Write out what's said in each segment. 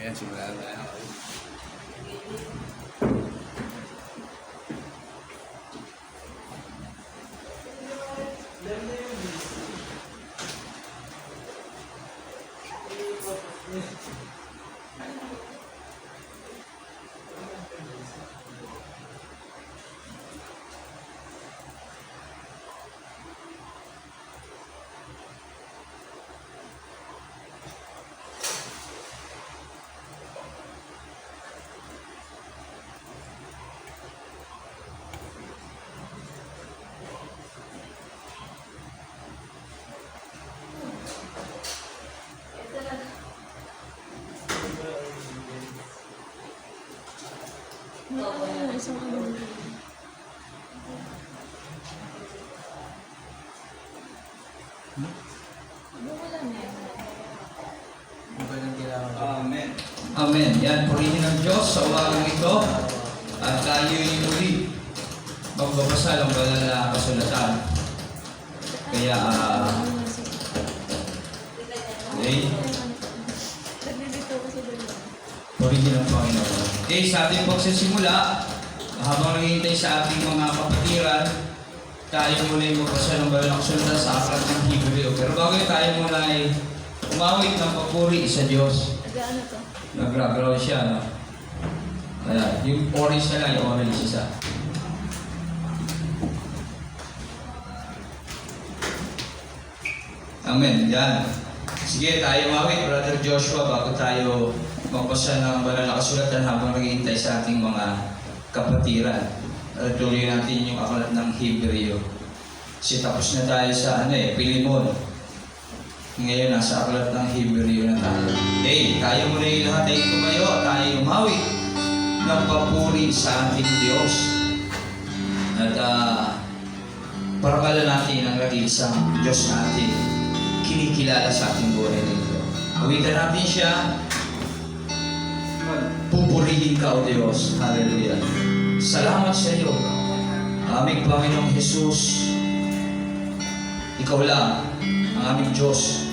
Ayan, simulan tayo. Isang ano. Wala na yan. Amen. Amen. Yan, purihin ng Diyos sa umagang ito. At tayo'y muli magbabasa ng banal na kasulatan. Kaya, okay. Purihin ng Panginoon. Okay, sa ating pagsisimula, habang naghihintay sa ating mga kapatiran, tayo muna ay magbasa ng banal na kasulatan sa aklat ng Hebreo. Pero bago tayo muna ay umawit ng papuri sa Diyos. Ano to? Nag-background siya, no? Kaya, yung orange na lang, yung orange isa. Amen. Yan. Sige, tayo umawit, Brother Joshua, bago tayo magbasa ng banal na kasulatan habang naghihintay sa ating mga kapatiran. Tuloy natin yung aklat ng Hebreo. Kasi tapos na tayo sa Pilimon. Ngayon, nasa aklat ng Hebreo na tayo. Okay, tayo muna yung lahat ay tumayo at tayo umawit ng papuri sa ating Diyos. At parangalan natin ang nag-iisang Diyos natin kinikilala sa ating buhay nito. Awitan natin siya. Pupurihin ka, O Diyos. Hallelujah. Salamat sa iyo, aming Panginoong Jesus. Ikaw lang ang aming Diyos.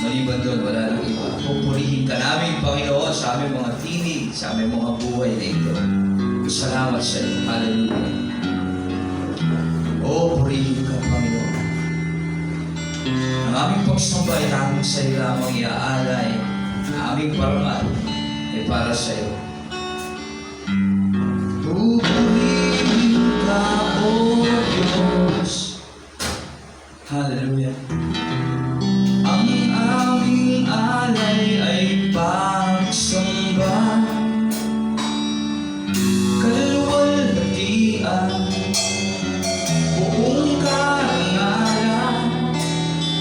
Maliban doon, wala nang iba. Pupurihin ka namin, Panginoon, sa aming mga tinig, sa aming mga buhay na ito. Salamat sa iyo. Hallelujah. O, purihin ka, Panginoon. Ang aming pagsamba ay tanging sa iyo lamang iaalay. Ang aming parangal ay para sa iyo. Pupurihin ka, O Diyos. Hallelujah. Ang aming alay ay pagsamba, kaluwalhatian, buong karangalan,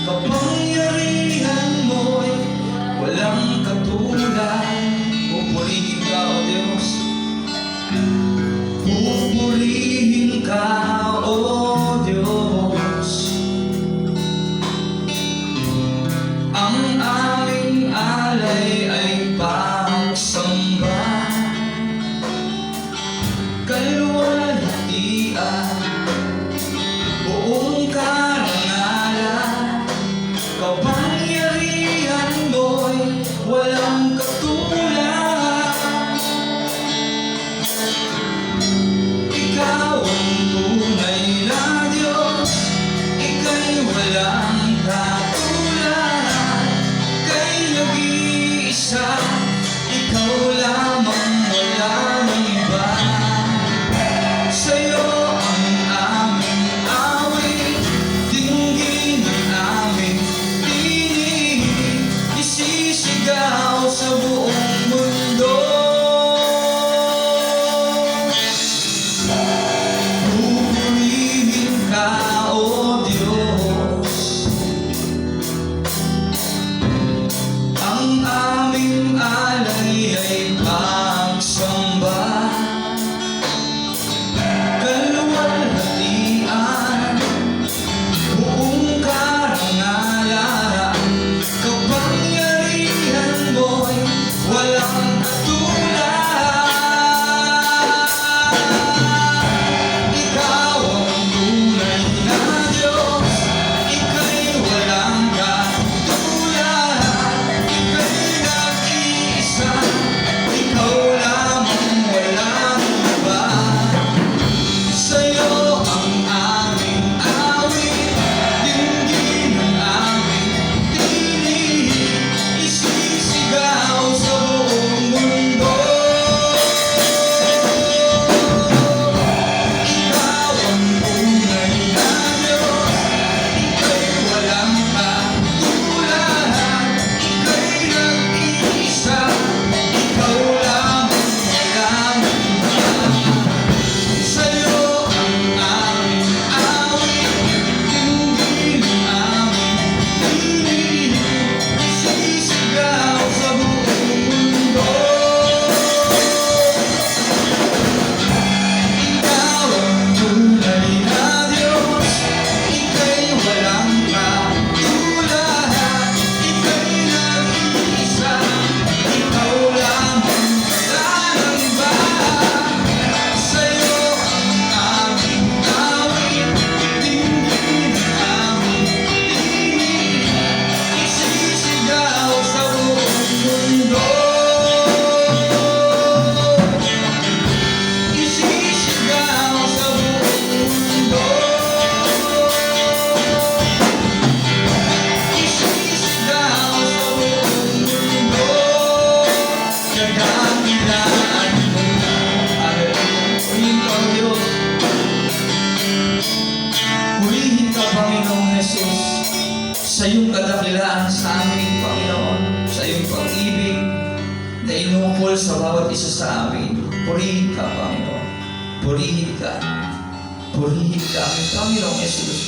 kapangyarihan mo'y walang katulad. Pupurihin ka, O na inukol sa bawat isa sa amin. Purihin ka, Panginoon. Purihin ka. Purihin ka, aming Panginoong Jesus.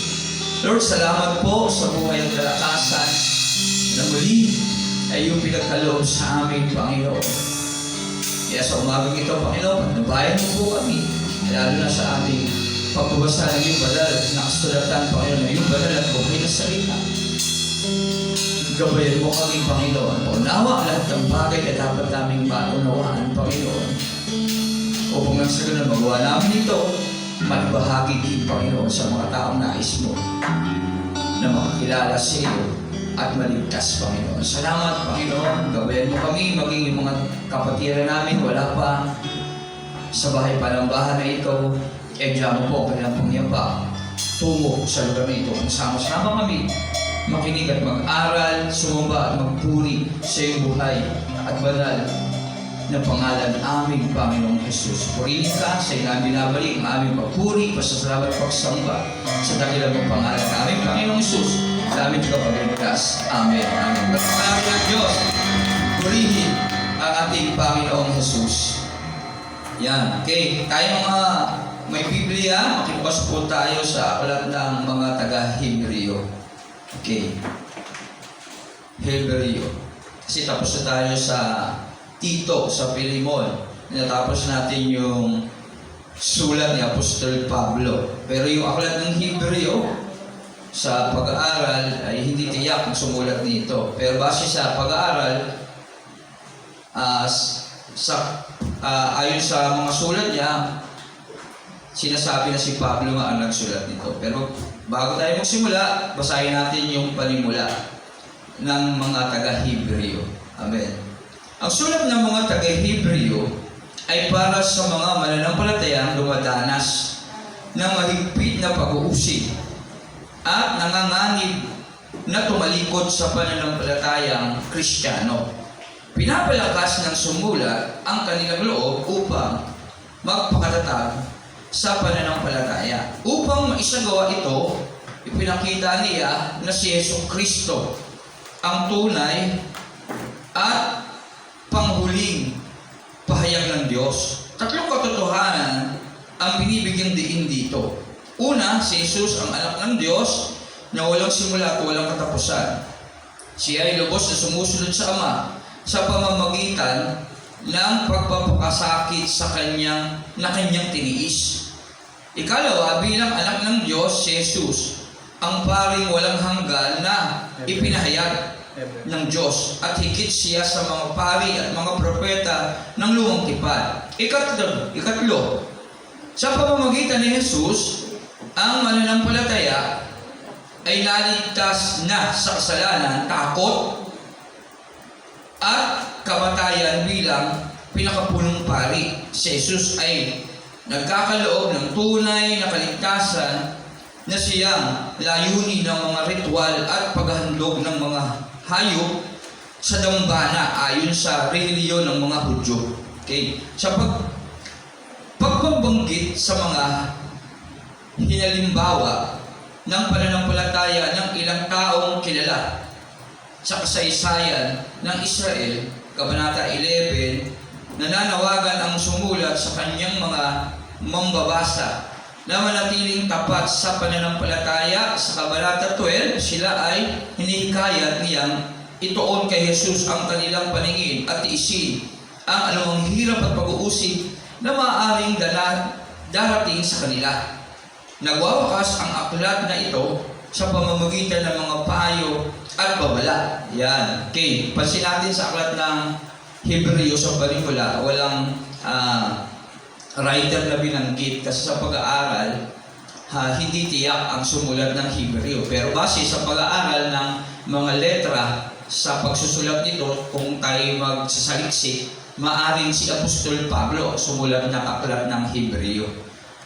Lord, salamat po sa buhay at kalakasan na muli ay yung pinagkaloob sa amin, Panginoon. Kaya sa umagang ito, Panginoon, nabayan mo po kami, lalo na sa aming pagbabasa ng iyong banal na kasulatan, Panginoon, na iyong banal at buhay na salita. Gabayan mo kami, Panginoon. Unawa lahat ng bagay na dapat naming maunawaan, Panginoon. Upang nang sa ganun magawa namin ito, magbahagi din, Panginoon, sa mga taong nais mo na makakilala sa iyo at maligtas, Panginoon. Salamat, Panginoon. Gabayan mo kami, maging yung mga kapatiran namin, wala pa sa bahay palambahan na ito. Egya mo po, kanilang pangyabang tungo sa lugar na ito. Kung sama-sama kami, makinig at mag-aral, sumamba at magpuri sa iyong buhay at banal na pangalan aming Panginoong Jesus. Purihin ka sa ilang binabalik ang aming pagpuri, pasasalamat pagsamba sa dakilang mong pangalan ng aming Panginoong Jesus. Sa aming kapagligtas. Amen. Amen. Pagpapalaki ng Diyos, purihin ang ating Panginoong Jesus. Yan. Okay. Tayo mga may Biblia, makibukas po tayo sa aklat ng mga taga-Hebreo. Okay. Hebreo. Kasi tapos na tayo sa Tito, sa Pilimon. Natapos natin yung sulat ni Apostol Pablo. Pero yung aklat ng Hebreo, sa pag-aaral ay hindi tiyak ang sumulat nito. Pero base sa pag-aaral, ayon sa mga sulat niya, sinasabi na si Pablo nga ang nagsulat nito. Pero bago tayo magsimula, basahin natin yung panimula ng mga taga-Hebreo. Amen. Ang sulat ng mga taga-Hebreo ay para sa mga mananampalatayang dumadanas ng mahigpit na pag-uusig at nanganganib na tumalikod sa pananampalatayang Kristiyano. Pinapalakas ng sumulat ang kanilang loob upang magpakatatag sa pananampalataya. Upang maisagawa ito, ipinakita niya na si Jesucristo ang tunay at panghuling pahayag ng Diyos. Tatlong katotohanan ang binibigyang diin dito. Una, si Jesus ang anak ng Diyos na walang simula at walang katapusan. Siya ay lubos na sumusunod sa Ama sa pamamagitan ng pagpapakasakit sa kanyang tiniis. Ikalawa, bilang anak ng Diyos, si Jesus ang paring walang hanggan na ipinahayag ng Diyos at higit siya sa mga pari at mga propeta ng lumang tipan. Ikatlo, sa pamamagitan ni Jesus, ang mananampalataya ay naligtas na sa kasalanan, takot, at kamatayan bilang pinakapunong pari. Si Jesus ay nagkakaloob ng tunay na kaligtasan na siyang layunin ng mga ritual at paghahandog ng mga hayop sa dambana ayon sa relihiyon ng mga Hudyo. Okay. Sa pagbabanggit sa mga hinalimbawa ng pananampalataya ng ilang taong kilala sa kasaysayan ng Israel, Kabanata 11, nananawagan ang sumulat sa kanyang mga mambabasa na manatiling tapat sa pananampalataya. Sa Kabanata 12, sila ay hinihikayat niyang ituon kay Jesus ang kanilang paningin at tiisin ang anumang hirap at pag-uusig na maaaring darating sa kanila. Nagwawakas ang aklat na ito sa pamamagitan ng mga payo at babala. Yan. Okay. Pansin natin sa aklat ng Hebreo sa palimula, walang writer na binanggit kasi sa pag-aaral, hindi tiyak ang sumulat ng Hebreo. Pero base sa pag-aaral ng mga letra sa pagsusulat nito, kung tayo magsasaliksik, maaring si Apostol Pablo sumulat ng aklat ng Hebreo.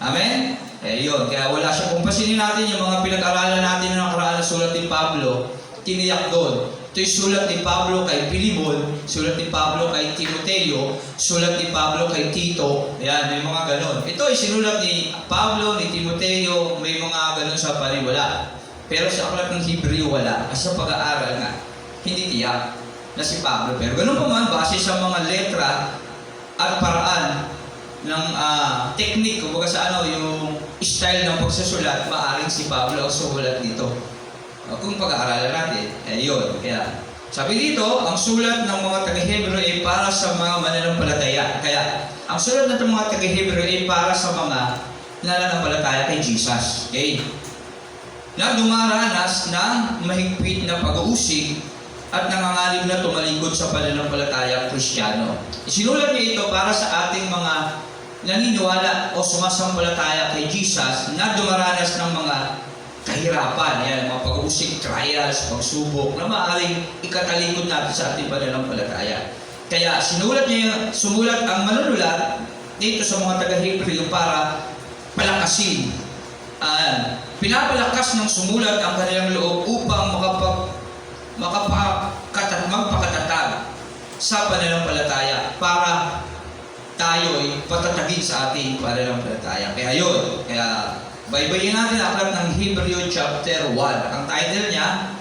Amen? Yun. Kaya wala siya. Kung pasinin natin yung mga pinag-aralan natin ng nakaraan na sulat ni Pablo, tiniyak doon. Ito yung sulat ni Pablo kay Pilimon, sulat ni Pablo kay Timoteo, sulat ni Pablo kay Tito. Ayan, may mga ganon. Ito ay sinulat ni Pablo, ni Timoteo, may mga ganon sa paniwala. Pero sa aklat ng Hebreo wala. Kasi sa pag-aaral nga, hindi tiyak. na si Pablo. Pero ganun pa man, base sa mga letra at paraan ng technique, kumbaga sa yung style ng pagsusulat, maaaring si Pablo ang sumulat dito. Kung pag-aaralan natin, yun. Kaya, sabi dito, ang sulat ng mga taga-Hebrew ay para sa mga mananampalataya. Kaya, ang sulat ng mga taga-Hebrew ay para sa mga nananampalataya kay Jesus. Okay? Na dumaranas ng mahigpit na pag-uusig at nangangalib na tumalikod sa pananampalatayang Kristiyano. Isinulat niya ito para sa ating mga naniniwala o sumasampalataya kay Jesus na dumaranas ng mga kahirapan, mga pag-uusig, trials, pagsubok na maaaring ikatalikod natin sa ating pananampalataya. Kaya sumulat ang manunulat dito sa mga taga-Hebrew para palakasin. Pinapalakas ng sumulat ang kanilang loob upang magpakatatag sa pananampalataya para tayo'y patatagin sa ating pananampalataya. Kaya yun, baybayin natin ang aklat ng Hebrew chapter 1. Ang title niya,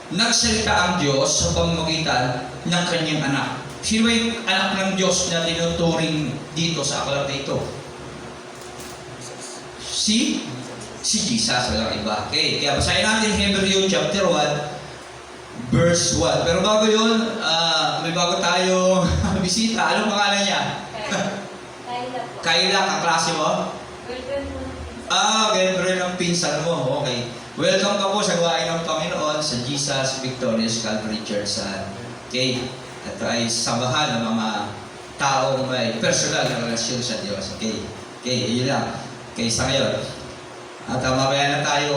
Nagsalita ang Diyos sa pamamagitan ng kanyang anak. Sino ba yung anak ng Diyos na tinuturing dito sa aklat na ito? Si Jesus, walang iba. Okay, kaya basahin natin Hebrew chapter 1, verse 1. Pero bago yun, may bago tayo bisita. Anong pangalan niya? Kayla, kaklase mo? Girlfriend ng pinsan mo. Okay. Welcome ka po sa gawain ng Panginoon sa Jesus Victorious Calvary Church. Okay. Ito ay sambahan ng mga taong may personal na relasyon sa Diyos. Okay. Okay, yun lang. Okay, sa ngayon. At mamaya na tayo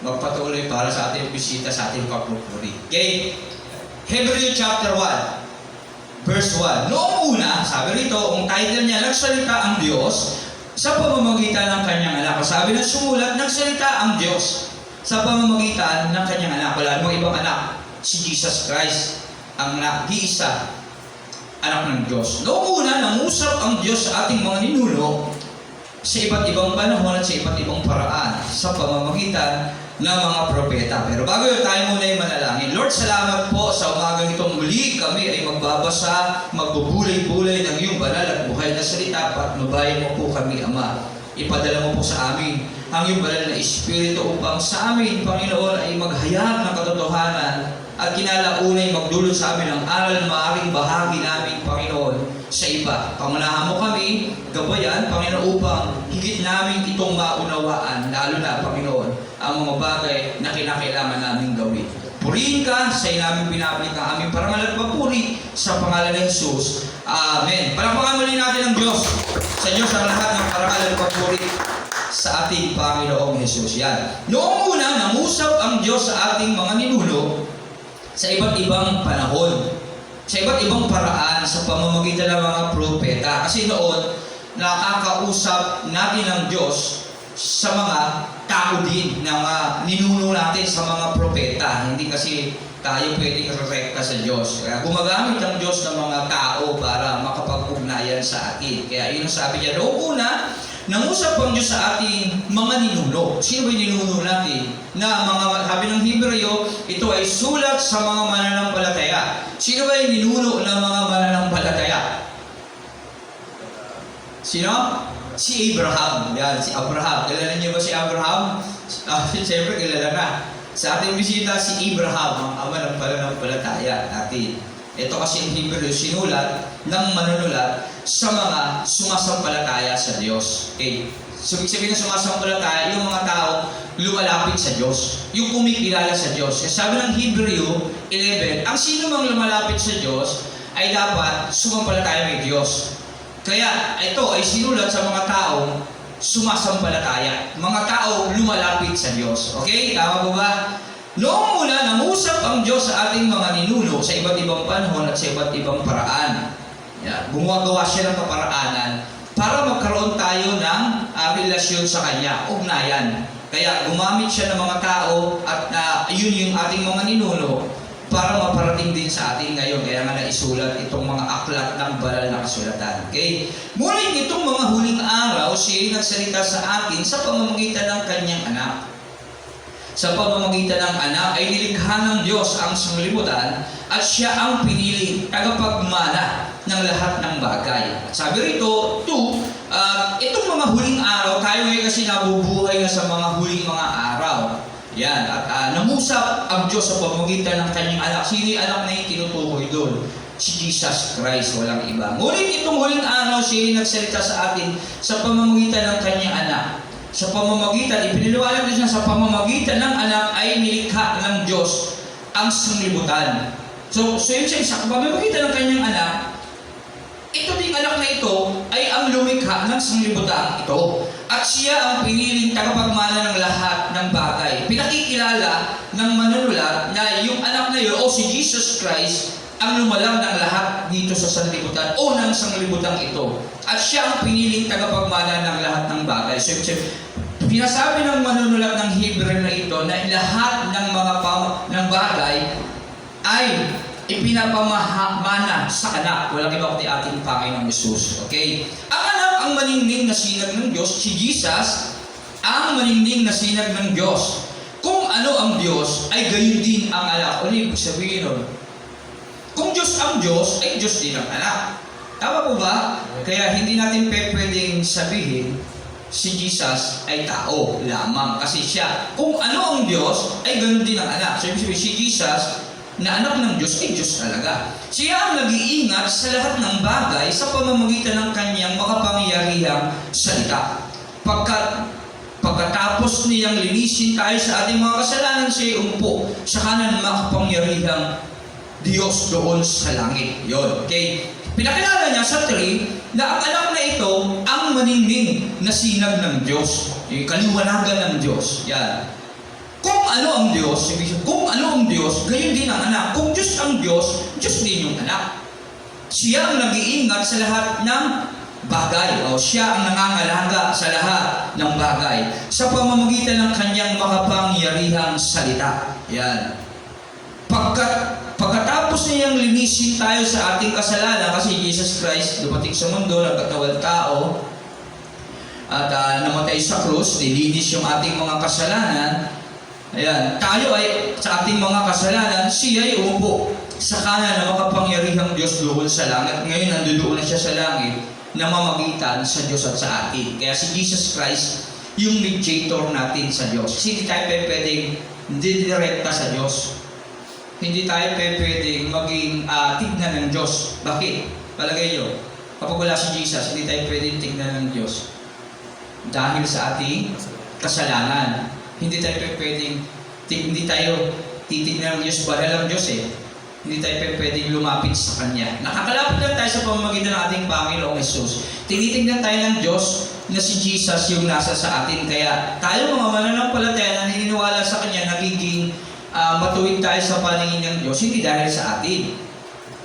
magpatuloy para sa ating bisita sa ating pagpupuri. Okay. Hebrew chapter 1, verse 1. Noong una, sabi rito, ang title niya, Nagsalita ang Diyos sa pamamagitan ng kanyang anak. Sabi ng sumulat, nagsalita ang Diyos sa pamamagitan ng kanyang anak. Wala namang ibang anak. Si Jesus Christ, ang nag-iisa anak ng Diyos. Noong una, nangusap ang Diyos sa ating mga ninuno sa iba't ibang panahon at sa iba't ibang paraan sa pamamagitan ng mga propeta. Pero bago yun, tayo muna yung manalangin. Lord, salamat po sa umagang itong muli kami ay magbabasa, magbubulay-bulay ng iyong banal at buhay na salita at mabayan mo po kami, Ama. Ipadala mo po sa amin ang iyong banal na Espiritu upang sa amin, Panginoon, ay maghayag ng katotohanan at kinalaunay magdulot sa amin ang aral na maaaring bahagi namin, Panginoon, sa iba. Pangunahan mo kami, gabayan, Panginoon, upang higit namin itong maunawaan, lalo na, Panginoon, ang mga bagay na kinakailangan namin gawin. Purihin ka, sa namin pinabalik ang aming parangal at papuri sa pangalan ng Jesus. Amen. Palakpakan muli natin ang Diyos. Sa Diyos ang lahat ng parangal at papuri sa ating Panginoong Jesus. Yan. Noong una, nangusap ang Diyos sa ating mga ninuno sa iba't ibang panahon, sa iba't ibang paraan sa pamamagitan ng mga propeta. Kasi noon, nakakausap natin ng Diyos sa mga tao din na ninuno natin sa mga propeta. Hindi kasi tayo pwedeng rekta sa Diyos. Kaya gumagamit ang Diyos ng mga tao para makapag-ugnayan sa atin. Kaya yun ang sabi niya, noong una, nangusap ang Diyos sa ating mga ninuno. Sino ba yung ninuno natin? Na sabi ng Hebreo, ito ay sulat sa mga mananampalataya. Sino ba yung ninuno ng mga mananampalataya? Sino? Si Abraham. Yan, si Abraham. Kilala niyo ba si Abraham? Siyempre, kilala na. Sa ating bisita, si Abraham, ang ama ng pananampalataya natin. Ito kasi ang Hebrew, sinulat ng manunulat sa mga sumasampalataya sa Diyos. Okay. So, ibig sabihin ng sumasampalataya, yung mga tao lumalapit sa Diyos. Yung kumikilala sa Diyos. Kasi sabi ng Hebrew 11, ang sino mang lumalapit sa Diyos ay dapat sumampalataya may Diyos. Kaya ito ay sinulat sa mga taong sumasampalataya. Mga taong lumalapit sa Diyos. Okay? Tama po ba? Noong una, nangusap ang Diyos sa ating mga ninuno sa iba't ibang panahon at sa iba't ibang paraan. Yan. Gumagawa siya ng kaparaanan para magkaroon tayo ng relasyon sa Kanya, ugnayan. Kaya gumamit siya ng mga tao at yun yung ating mga ninuno para maparating din sa atin ngayon. Kaya nga naisulat itong mga aklat ng banal na kasulatan. Okay? Ngunit itong mga huling araw, siya nagsalita sa atin sa pamamagitan ng Kanyang anak. sa pamamagitan ng anak ay nilikha ng Diyos ang sanglibutan at siya ang pinili tagapagmana ng lahat ng bagay. Sabi rito, itong mga huling araw, tayo ngayon kasi nabubuhay na sa mga huling mga araw. Yan, at namusap ang Diyos sa pamamagitan ng kanyang anak. Sino yung anak na yung tinutukoy doon? Si Jesus Christ, walang iba. Ngunit itong huling araw, siya yung nagsalita sa atin sa pamamagitan ng kanyang anak. Sa pamamagitan, ipiniliwanag din siya sa pamamagitan ng anak ay nilikha ng Diyos ang sanglibutan. So yun siya, sa pamamagitan ng kanyang anak, ito ding anak na ito ay ang lumikha ng sanglibutan ito. At siya ang piniling tagapagmana ng lahat ng bagay. Pinakikilala ng manunulat na yung anak na yun, o si Jesus Christ, ang lumalang ng lahat dito sa sanlibutan o ng sanglibutan ito. At siya ang piniling tagapagmana ng lahat ng bagay. So, pinasabi ng manunulat ng Hebrew na ito na lahat ng mga ng bagay ay ipinapamana sa anak. Walang iba kundi ating Panginoong Hesus. Okay? Ang anak ang maningning na sinag ng Diyos. Si Jesus ang maningning na sinag ng Diyos. Kung ano ang Diyos, ay gayon din ang anak. Ano ibig sabihin nun? Kung Diyos ang Diyos, ay Diyos din ang anak. Tama po ba? Kaya hindi natin pwedeng sabihin si Jesus ay tao lamang. Kasi siya, kung ano ang Diyos, ay gayon din ang anak. So ibig sabihin, si Jesus na anak ng Diyos ay Diyos talaga. Siya ang nag-iingat sa lahat ng bagay sa pamamagitan ng kanyang makapangyarihang salita. Pagkatapos niyang linisin tayo sa ating mga kasalanan, siya umpo sa kanan ng makapangyarihang Diyos doon sa langit. Yun. Okay? Pinakilala niya sa 3 na ang anak na ito ang maningning na sinag ng Diyos. Yung kaliwanagan ng Diyos. Yan. Kung ano ang Diyos, gayon din ang anak. Kung Diyos ang Diyos, Diyos din yung anak. Siya ang nag-iingat sa lahat ng bagay. O siya ang nangangalaga sa lahat ng bagay sa pamamagitan ng kanyang makapangyarihang salita. Yan. Pagkatapos niyang linisin tayo sa ating kasalanan, kasi Jesus Christ dumating sa mundo, nagkatawal tao, at namatay sa krus, nilinis yung ating mga kasalanan. Ayan, tayo ay sa ating mga kasalanan, siya ay umupo sa kanan ng makapangyarihang Diyos doon sa langit. Ngayon, nandoon na siya sa langit na mamagitan sa Diyos at sa atin. Kaya si Jesus Christ, yung mediator natin sa Diyos. Kasi hindi tayo pwedeng didirekta sa Diyos. Hindi tayo pwedeng maging tignan ng Diyos. Bakit? Palagay nyo, kapag wala si Jesus, hindi tayo pwedeng tignan ng Diyos. Dahil sa ating kasalanan. Hindi tayo titignan ng Diyos, bahal ng Diyos eh. Hindi tayo pwedeng lumapit sa Kanya. Nakakalapit lang tayo sa pamamagitan ng ating Panginoong Hesus. Tinitignan tayo ng Diyos na si Jesus yung nasa sa atin. Kaya tayo mga mananampalataya na naniniwala sa Kanya, nagiging matuwid tayo sa paningin ng Diyos, hindi dahil sa atin,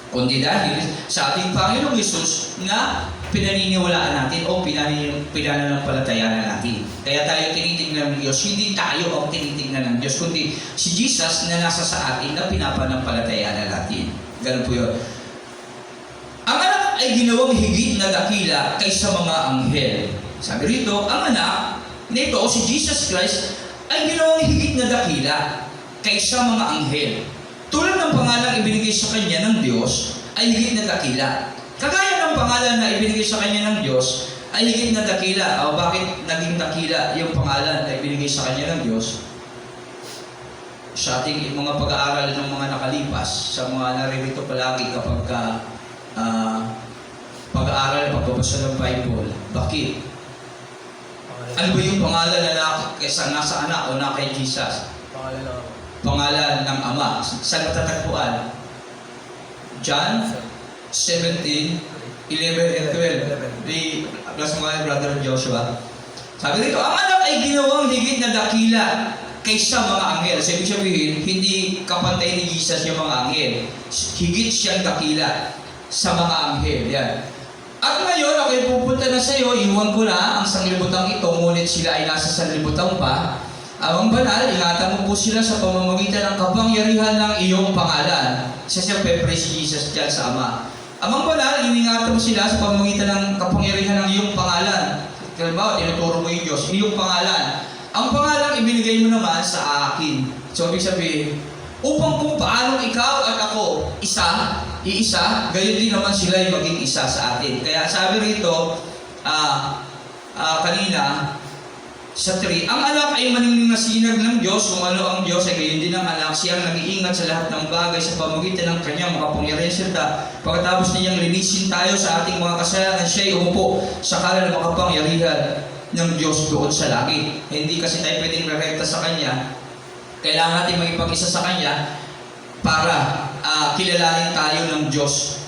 kundi dahil sa ating Panginoong Hesus na pinaniniwalaan natin o pinananampalatayaan natin. Kaya tayo tinitignan ng Diyos, hindi tayo ang tinitignan ng Diyos, kundi si Jesus na nasa sa atin na pinapanampalatayaan natin. Ganun po yun. Ang anak ay ginawang higit na dakila kaysa mga anghel. Sabi rito, ang anak nito o si Jesus Christ ay ginawang higit na dakila kaysa mga anghel. Tulad ng pangalang ibinigay sa kanya ng Diyos ay higit na dakila. Kagaya ng pangalan na ibinigay sa kanya ng Diyos ay higit na dakila. O bakit naging dakila yung pangalan na ibinigay sa kanya ng Diyos? Sa ating mga pag-aaral ng mga nakalipas, sa mga naririto palagi kapag pag-aaral, pagbabasa ng Bible, bakit? Ano ba yung pangalan na nasa anak o na kay Jesus? Pangalan ng Ama. Saan matatagpuan? John 17, 11 and 12. Plus mga brother Joshua. Sabi dito, ang anak ay ginawang higit na dakila kaysa mga anghel. So, ibig sabihin, hindi kapantay ni Jesus yung mga anghel. Higit siyang dakila sa mga anghel. Yan. At ngayon, okay, pupunta na sa iyo, iwan ko na ang sanglibutang ito, ngunit sila ay nasa sanglibutang pa. Ang banal, ingatan mo po sila sa pamamagitan ng kapangyarihan ng iyong pangalan. Siyempre, si Jesus dyan sa Ama. Amang banal, iningatan mo sila sa pamamagitan ng kapangyarihan ng iyong pangalan. Halimbawa, tinuturo mo yung Diyos, iyong pangalan. ang pangalang ibinigay mo naman sa akin. So, ibig sabihin, upang kung paano ikaw at ako iisa, gayon din naman sila ay maging isa sa atin. Kaya sabi rito, kanina, sa 3, ang anak ay maningning na sinag ng Diyos. Kung ano ang Diyos ay gayon din ang anak. Siya ang nag-iingat sa lahat ng bagay sa pamamagitan ng kanyang makapangyarihan salita. Pagkatapos niyang linisin tayo sa ating mga kasalanan, siya ay umupo sa kanan ng makapangyarihan ng Diyos doon sa langit. Hindi kasi tayo pwedeng rerekta sa Kanya. Kailangan natin magipag-isa sa Kanya para kilalanin tayo ng Diyos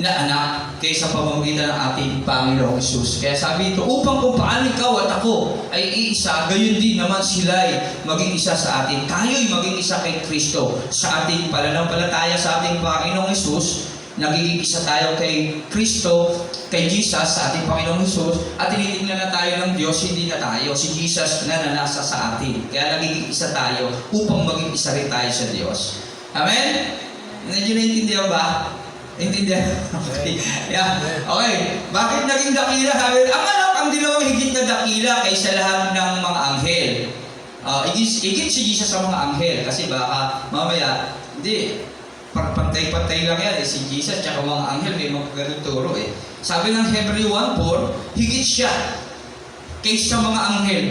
na anak kaysa pamamagitan ng ating Panginoong Hesus. Kaya sabi ito, upang kung paano ikaw at ako ay iisa, gayon din naman sila ay maging isa sa atin. Tayo'y maging isa kay Kristo sa ating pananampalataya sa ating Panginoong Hesus. Nagiging isa tayo kay Kristo, kay Jesus sa ating Panginoong Hesus, at tinitingnan na tayo ng Diyos, hindi na tayo. Si Jesus na nasa sa atin. Kaya nagiging isa tayo upang maging isa rin tayo sa Diyos. Amen? Medyo naiintindihan ba? Intindihan? Okay. Yeah. Okay. Bakit naging dakila? Ang anak ang dinawang higit na dakila kaysa lahat ng mga anghel. Higit si Jesus sa mga anghel. Kasi baka mamaya, hindi, pantay-pantay lang yan. Si Jesus at mga anghel may magkatuturo eh. Sabi ng Hebrew 1:4, higit siya kaysa mga anghel.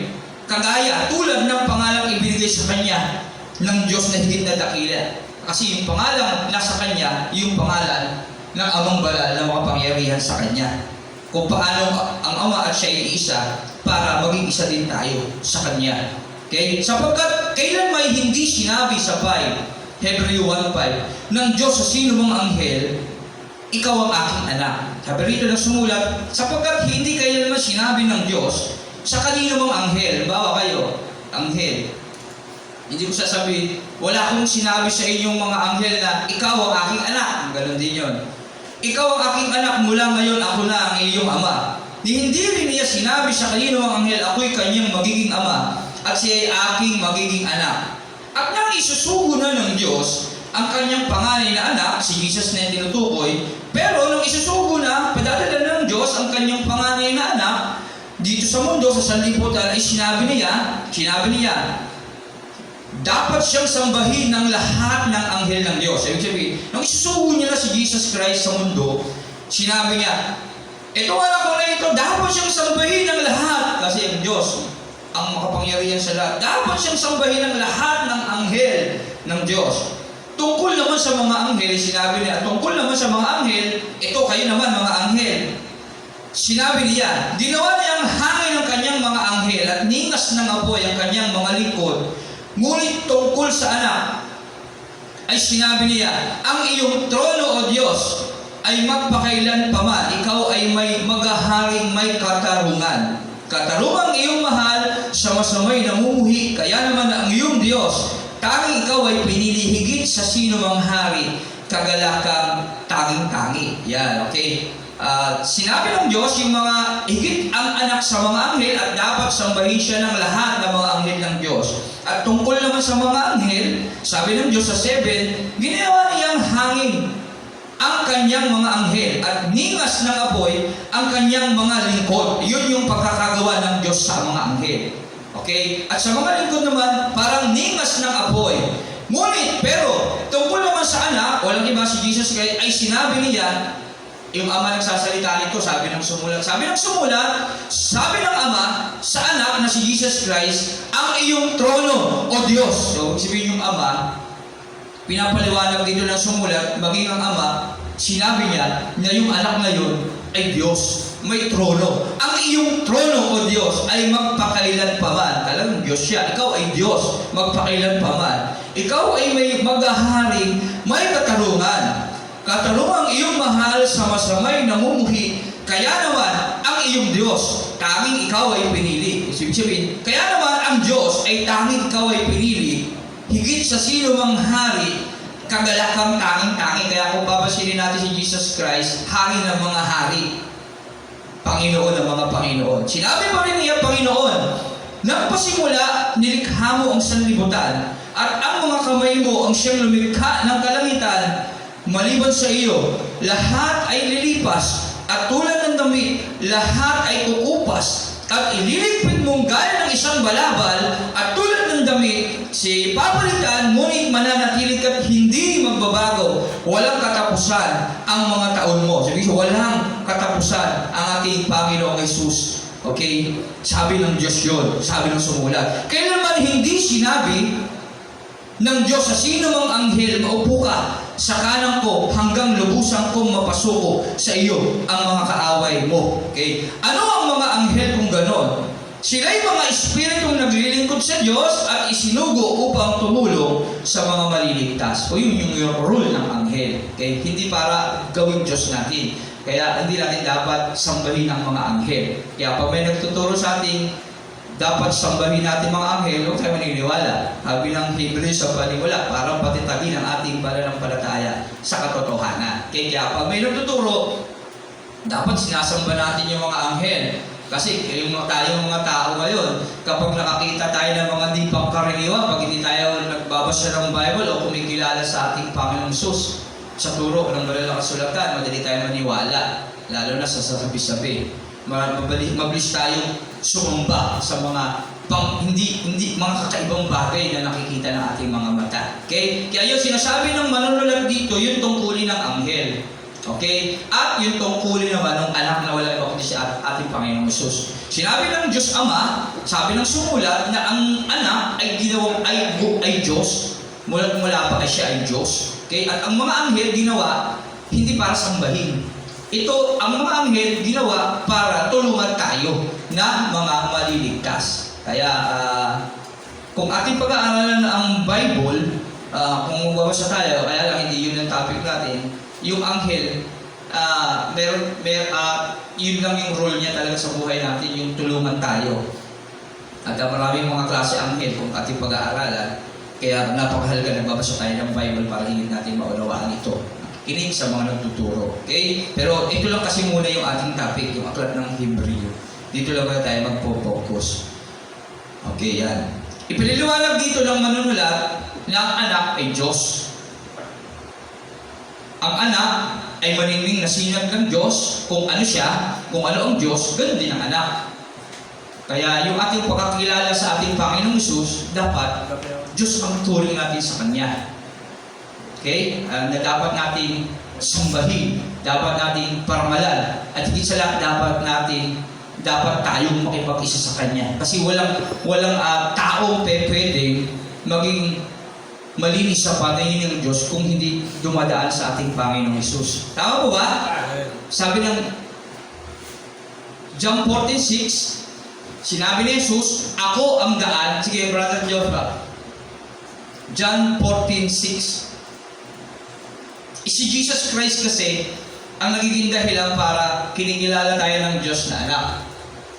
Kagaya, tulad ng pangalang ibinigay sa kanya ng Diyos na higit na dakila. Kasi yung pangalan nasa Kanya, yung pangalan ng Amang Banal na makapangyarihan sa Kanya. Kung paano ang Ama at siya ay isa para maging isa din tayo sa Kanya. Okay? Sapagkat kailan may hindi sinabi sa 5, Hebrew 1:5, ng Diyos sa sino mong anghel, ikaw ang aking anak. Sabi rito na sumulat, sapagkat hindi kailanman sinabi ng Diyos sa kanino mong anghel. Bawa kayo, anghel. Hindi ko sasabihin, wala akong sinabi sa inyong mga anghel na ikaw ang aking anak. Ganon din yun. Ikaw ang aking anak, mula ngayon ako na ang iyong ama. Hindi rin niya sinabi sa kanino ang anghel, ako'y kanyang magiging ama at siya ay aking magiging anak. At nang isusugo na ng Diyos ang kanyang panganay na anak, si Jesus na yung tinutukoy, pero nung isusugo na, padadala ng Diyos ang kanyang panganay na anak, dito sa mundo, sa sanlibutan, ay sinabi niya, dapat siyang sambahin ng lahat ng anghel ng Diyos. Ibig sabihin, nung isusugo niya na si Jesus Christ sa mundo, sinabi niya, itong anak ko na ito, dapat siyang sambahin ng lahat. Kasi ang Diyos, ang makapangyarihan sa lahat, dapat siyang sambahin ng lahat ng anghel ng Diyos. Tungkol naman sa mga anghel, sinabi niya, tungkol naman sa mga anghel, ito kayo naman mga anghel. Sinabi niya, ginawa niyang hangin ng kanyang mga anghel at ningas ng apoy ang kanyang mga lingkod. Ngunit tungkol sa anak, ay sinabi niya, ang iyong trono o Diyos ay magpakailan pa man, ikaw ay may maghaharing may katarungan. Katarungang iyong mahal sa masamay namumuhi, kaya naman ang iyong Diyos, tanging ikaw ay pinili higit sa sino mang hari, kagalakang tanging-tangi. Yan, okay? Sinabi ng Diyos yung mga higit ang anak sa mga anghel at dapat sambahin siya ng lahat ng mga anghel ng Diyos. At tungkol naman sa mga anghel, sabi ng Diyos sa 7, ginawa niyang hangin ang kanyang mga anghel at ningas ng apoy ang kanyang mga lingkod. Yun yung pagkakagawa ng Diyos sa mga anghel. Okay? At sa mga lingkod naman, parang ningas ng apoy. Ngunit, pero, tungkol naman sa anak, walang iba si Jesus Christ, ay sinabi niya, yung ama nagsasalita nito, sabi ng sumulat, sabi ng ama sa anak na si Jesus Christ, ang iyong trono o Diyos. So, sabihin yung ama, pinapaliwanag dito ng sumulat, maging ang ama, sinabi niya na yung anak na yun ay Diyos, may trono. Ang iyong trono o Diyos ay magpakailan pa man. Talagang Diyos siya, ikaw ay Diyos, magpakailan pa man. Ikaw ay may maghaharing, may katarungan. Katarungang iyong mahal sa masamay namumuhi, kaya naman ang iyong Diyos, tanging ikaw ay pinili. Ibig sabihin, kaya naman ang Diyos ay tanging ikaw ay pinili, higit sa sino mang hari, kagalakang tanging-tanging. Kaya kung papasilin natin si Jesus Christ, hari ng mga hari, Panginoon ng mga Panginoon. Sinabi pa rin niya, Panginoon, nang pasimula, nilikha mo ang sanlibutan, at ang mga kamay mo ang siyang lumikha ng kalangitan. Maliban sa iyo, lahat ay lilipas, at tulad ng damit, lahat ay kukupas. at ililigpit mong gaya ng isang balabal at tulad ng damit, si papalitan, ngunit mananatili ka't hindi magbabago. Walang katapusan ang mga taon mo. Sabi ko, walang katapusan ang ating Panginoong Jesus. Okay? Sabi ng Diyos yun. Sabi ng sumulat. Kailanman hindi sinabi ng Diyos sa sino mang anghel, maupo ka sa kanan ko hanggang lubusan kong mapasuko sa iyo ang mga kaaway mo. Okay? Ano ang mga anghel kung ganon? Sila'y mga espiritong naglilingkod sa Diyos at isinugo upang tumulong sa mga maliligtas. O yun yung role ng anghel. Okay? Hindi para gawing Diyos natin. Kaya hindi natin dapat sambahin ang mga anghel. Kaya pag may nagtuturo sa ating dapat sambahin natin mga anghel, huwag tayo maniniwala. Sabi ng Hebrew sa panimula, parang patitagin ang ating pananampalataya sa katotohanan. Kaya pag may nagtuturo, dapat sinasamba natin yung mga anghel. Kasi yung tayong mga tao ngayon, kapag nakakita tayo ng mga di pangkaraniwan, pag hindi tayo nagbabasa ng Bible o kumikilala sa ating Panginoong Sus, sa turo ng banal na kasulatan, madali tayo maniwala, lalo na sa sabi-sabi. Mabilis tayong sumamba sa mga hindi mga kakaibang bagay na nakikita ng ating mga mata. Okay? Kaya yung sinasabi ng manunulat dito, yung tungkulin ng anghel. Okay? At yung tungkulin naman ng anak na wala iba kundi si ating Panginoong Jesus. Sinabi ng Diyos Ama, sabi ng sumulat na ang anak ay ginawang ay Diyos. Mula pa ay siya ay Diyos. Okay? At ang mga anghel ginawa hindi para sambahin. Ito, ang mga anghel ginawa para tulungan tayo na mga maliligtas. Kaya, kung ating pag-aaralan ang Bible, kung babasa tayo, kaya lang hindi yun ang topic natin, yung anghel, yun lang yung role niya talaga sa buhay natin, yung tulungan tayo. At maraming mga klase anghel kung ating pag-aaralan, kaya napakahalaga na babasa tayo ng Bible para hindi natin maunawaan ito. Kinig sa mga nagtuturo. Okay? Pero ito lang kasi muna yung ating topic, yung aklat ng Hebreo. Dito lang tayo magpo-focus. Okay, yan. Ipiniliwanag dito ng manunulat na ang anak ay Diyos. Ang anak ay maningning na sinag ng Diyos. Kung ano siya, kung ano ang Diyos, ganoon din ang anak. Kaya yung ating pagkakilala sa ating Panginoong Jesus, dapat Diyos ang turing natin sa Kanya. Okay? Na dapat nating sambahin, dapat nating paramalan, at higit sa lahat dapat tayong makipag-isa sa Kanya. Kasi walang taong pwedeng maging malinis sa paningin ng Diyos kung hindi dumadaan sa ating Panginoong Jesus. Tama po ba? Sabi ng John 14:6, sinabi ni Jesus, ako ang daan. Sige, Brother Joshua. John 14:6. Si Jesus Christ kasi ang nagiging dahilan para kinikilala tayo ng Diyos na anak.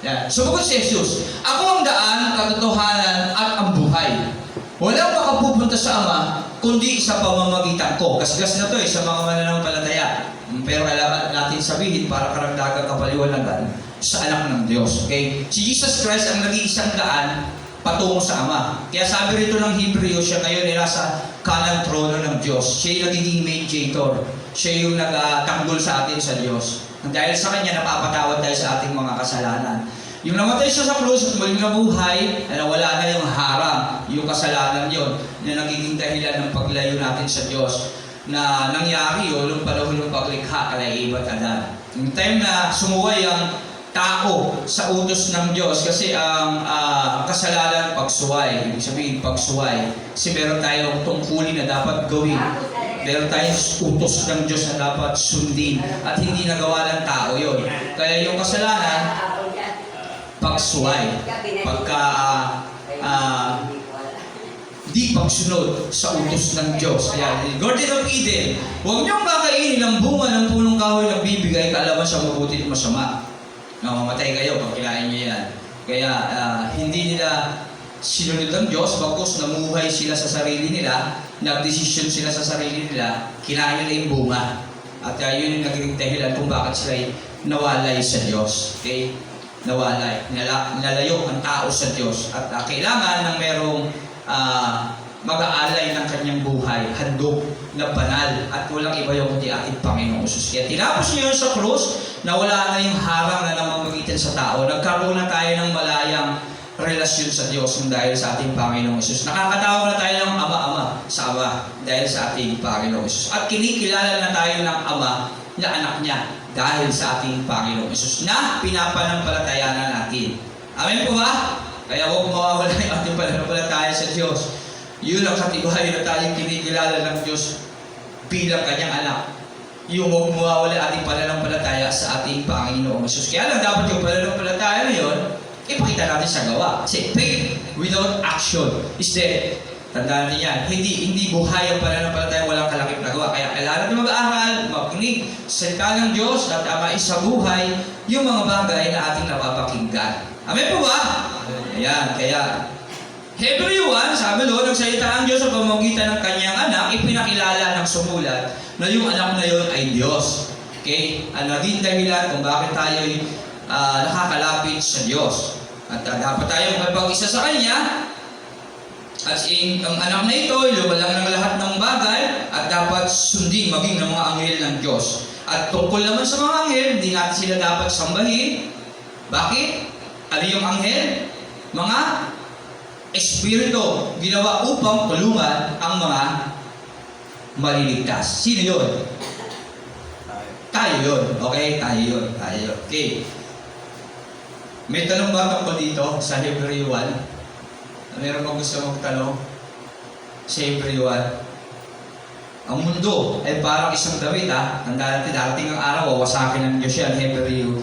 Yan. Sumagot si Jesus, ako ang daan, katotohanan at ang buhay. Walang makapupunta sa Ama kundi sa pamamagitan ko. Kasgas na to sa mga mananampalataya. Pero kailangan natin sabihin para karagdagang kapaliwanagan sa anak ng Diyos. Okay? Si Jesus Christ ang nag-iisang daan patungo sa Ama. Kaya sabi rito ng Hebreo, siya ngayon ay nasa kanang trono ng Diyos. Siya yung nagiging mediator. Siya yung nagtanggol sa atin sa Diyos. Dahil sa Kanya, napapatawad tayo sa ating mga kasalanan. Yung namatay siya sa krus at muling nabuhay, na wala na yung harang, yung kasalanan yon na nagiging dahilan ng paglayo natin sa Diyos na nangyari yun nung panahon ng paglikha kala Eva at Adan. Yung time na sumuway ang tao sa utos ng Diyos kasi ang kasalanan pagsuway, ibig sabihin pagsuway. Kasi meron tayong tungkulin na dapat gawin. Meron tayong utos ng Diyos na dapat sundin at hindi nagawa ng tao yon. Kaya yung kasalanan, pagsuway, di pagsunod sa utos ng Diyos. Ayan, Garden of Eden, huwag niyong kakainin ang bunga ng punong kahoy na bibigay kaalaman sa mabuti at masama. Mamamatay kayo pag kinain niyo yan. Kaya hindi nila sinunod ng Diyos, bagkus namuhay sila sa sarili nila, nagdesisyon sila sa sarili nila, kinain nila yung bunga. At yun yung naging dahilan kung bakit sila nawalay sa Diyos. Okay? Nawalay. Nalayo ang tao sa Diyos. At kailangan ng merong mag-aalay ng kanyang buhay, handog na banal, at walang iba yung kundi ating Panginoong Hesus. Kaya tinapos niya yun sa krus, na wala na yung harang na namamagitan sa tao. Nagkaroon na tayo ng malayang relasyon sa Diyos dahil sa ating Panginoong Hesus. Nakakatawag na tayo ng ama-ama sa Ama dahil sa ating Panginoong Hesus. At kinikilala na tayo ng Ama na anak niya dahil sa ating Panginoong Hesus na pinapanampalatayanan natin. Amen po ba? Kaya huwag mawawala yung ating pananampalataya sa Diyos. Yun ang katibayan na tayong kinikilala ng Diyos bilang kanyang anak. Yung huwag mawawala ating pananampalataya sa ating Panginoong Hesus. Kaya lang dapat yung pananampalataya na yun, ipakita natin sa gawa. Kasi faith without action is dead. Tandaan niyo yan. Hindi buhay ang pananampalataya, walang kalakip na gawa. Kaya kailangan natin mag-aaral, makinig sa salita ng Diyos at mais sa buhay yung mga bagay na ating napapakinggan. Amen po ba? Ayan, kaya Hebreo 1, sabi doon, nagsalita ang Diyos sa pamamagitan ng kanyang anak, ipinakilala ng sumulat na yung anak na yun ay Diyos. Okay? Ang naging dahilan kung bakit tayo nakakalapit sa Diyos. At dapat tayo makapag-isa sa Kanya. At ang anak na ito, lumalang ng lahat ng bagay at dapat sundin maging ng mga anghel ng Diyos. At tungkol naman sa mga anghel, hindi natin sila dapat sambahin. Bakit? Ano yung anghel? Mga espiritu ginawa upang tulungan ang mga maliligtas. Sino yun? Tayo yun. Okay? Tayo yun. Okay. May tanong ba tungkol dito sa Hebreo 1? Meron bang gusto magtanong? Sa Hebreo 1? Ang mundo ay parang isang damit, ha? Tandaan natin, darating ang araw, wawasakin ng Diyos yan, Hebreo.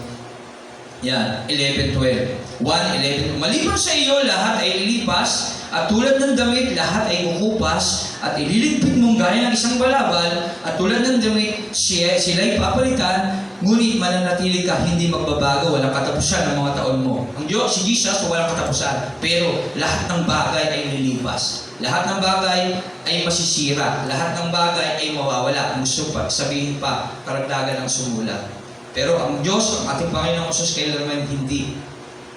Yan, 11:12. 1:11. Maliban sa iyo, lahat ay lilipas, at tulad ng damit, lahat ay kukupas, at ililigpit mong gaya ng isang balabal, at tulad ng damit, sila'y papalitan, ngunit mananatili ka, hindi magbabago, walang katapusan ng mga taon mo. Ang Diyos, si Jesus, walang katapusan, pero lahat ng bagay ay lilipas. Lahat ng bagay ay masisira, lahat ng bagay ay mawawala. Ang gusto pa, sabihin pa, karagdagan ng sumulat. Pero ang Diyos, ang ating Panginoong Hesus, kailanman hindi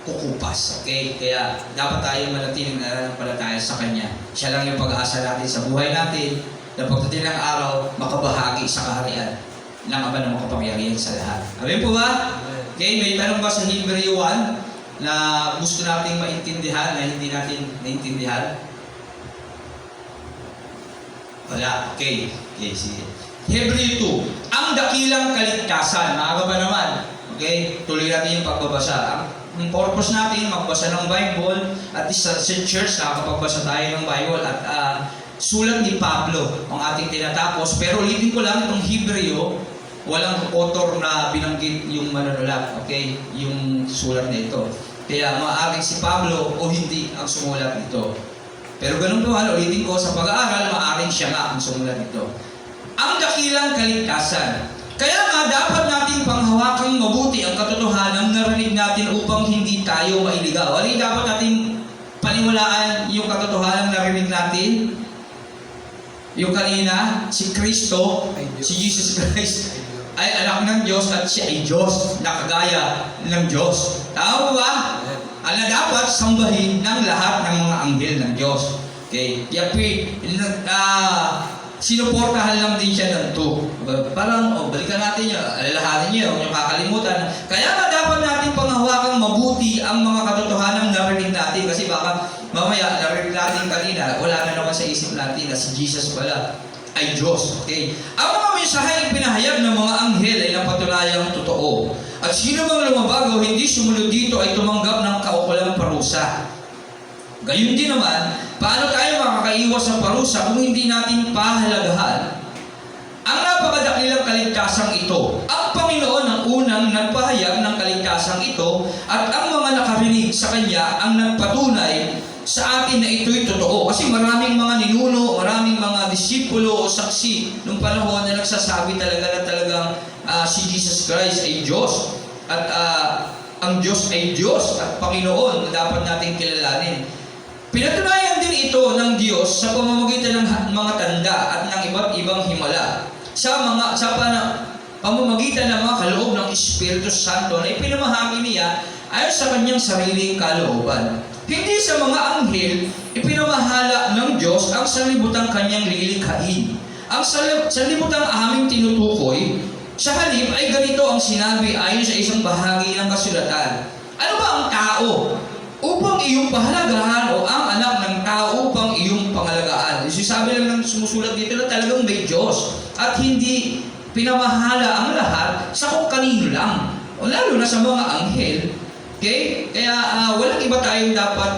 kukupas. Okay? Kaya dapat tayo manatiling nananampalataya sa Kanya. Siya lang yung pag-aasa natin sa buhay natin, na pagdating ng araw, makabahagi sa kaharian ng Ama na makapangyarihan sa lahat. Amen po ba? Okay, may tanong ba sa Hebreo 1 na gusto nating maintindihan na hindi natin naintindihan? Wala. Okay. Okay, sige. Hebreo 2, ang dakilang kaligtasan. Maaga pa naman. Okay? Tuloy natin yung pagbabasa. Ang purpose natin, magbasa ng Bible. At sa church, nakakapagbasa tayo ng Bible. At sulat ni Pablo ang ating tinatapos. Pero ulitin ko lang, itong Hebreo, walang author na binanggit yung manunulat. Okay? Yung sulat na ito. Kaya maaaring si Pablo o hindi ang sumulat nito. Pero ganun pa man, ulitin ko, sa pag-aaral, maaaring siya nga ang sumulat nito. Ang dakilang kaligtasan. Kaya nga dapat nating panghawakang mabuti ang katotohanan narinig natin upang hindi tayo mailigaw. Ano yung dapat nating paniwalaan yung katotohanan narinig natin? Yung kanina, si Kristo, si Jesus Christ, ay anak ng Diyos at siya ay Diyos, nakagaya ng Diyos. Tama ba? Ano dapat sambahin ng lahat ng mga anghel ng Diyos. Okay? Yapi, sinuportahan lang din siya ng to. Parang, balikan natin yun, alalahanin niyo, huwag niyo kakalimutan. Kaya nga dapat natin panghawakan mabuti ang mga katotohanan narinig natin. Kasi baka mamaya, narinig natin kanina, wala na naman sa isip natin na si Jesus pala ay Diyos. Okay? Ang mga mensaheng pinahayag ng mga anghel ay napatunayang totoo. At sino mang lumabag o hindi sumunod dito ay tumanggap ng kaukulang parusa. Gayun din naman, paano tayo makakaiwas sa parusa kung hindi natin pahalagahan ang napakadakilang kaligtasang ito? Ang Panginoon ang unang nagpahayag ng kaligtasang ito at ang mga nakarinig sa Kanya ang nagpatunay sa atin na ito'y totoo. Kasi maraming mga ninuno, maraming mga disipulo o saksi nung panahon na nagsasabi talaga na talagang si Jesus Christ ay Diyos. At ang Diyos ay Diyos at Panginoon na dapat nating kilalanin. Pinatunayan din ito ng Diyos sa pamamagitan ng mga tanda at ng iba't ibang himala. pamamagitan ng mga kaloob ng Espiritu Santo na ipinamahagi niya ayon sa kanyang sariling kalooban. Hindi sa mga anghel, ipinamahala ng Diyos ang sanlibutan kanyang lilikhain. Ang sanlibutan aming tinutukoy, sa halip ay ganito ang sinabi ayon sa isang bahagi ng kasulatan. Ano ba ang tao? Upang iyong pahalagahan o ang anak ng tao upang iyong pangalagaan. Sabi lang ng sumusulat dito na talagang may Diyos at hindi pinamahala ang lahat sa kung kanino lang. O lalo na sa mga anghel. Okay? Kaya walang iba tayong dapat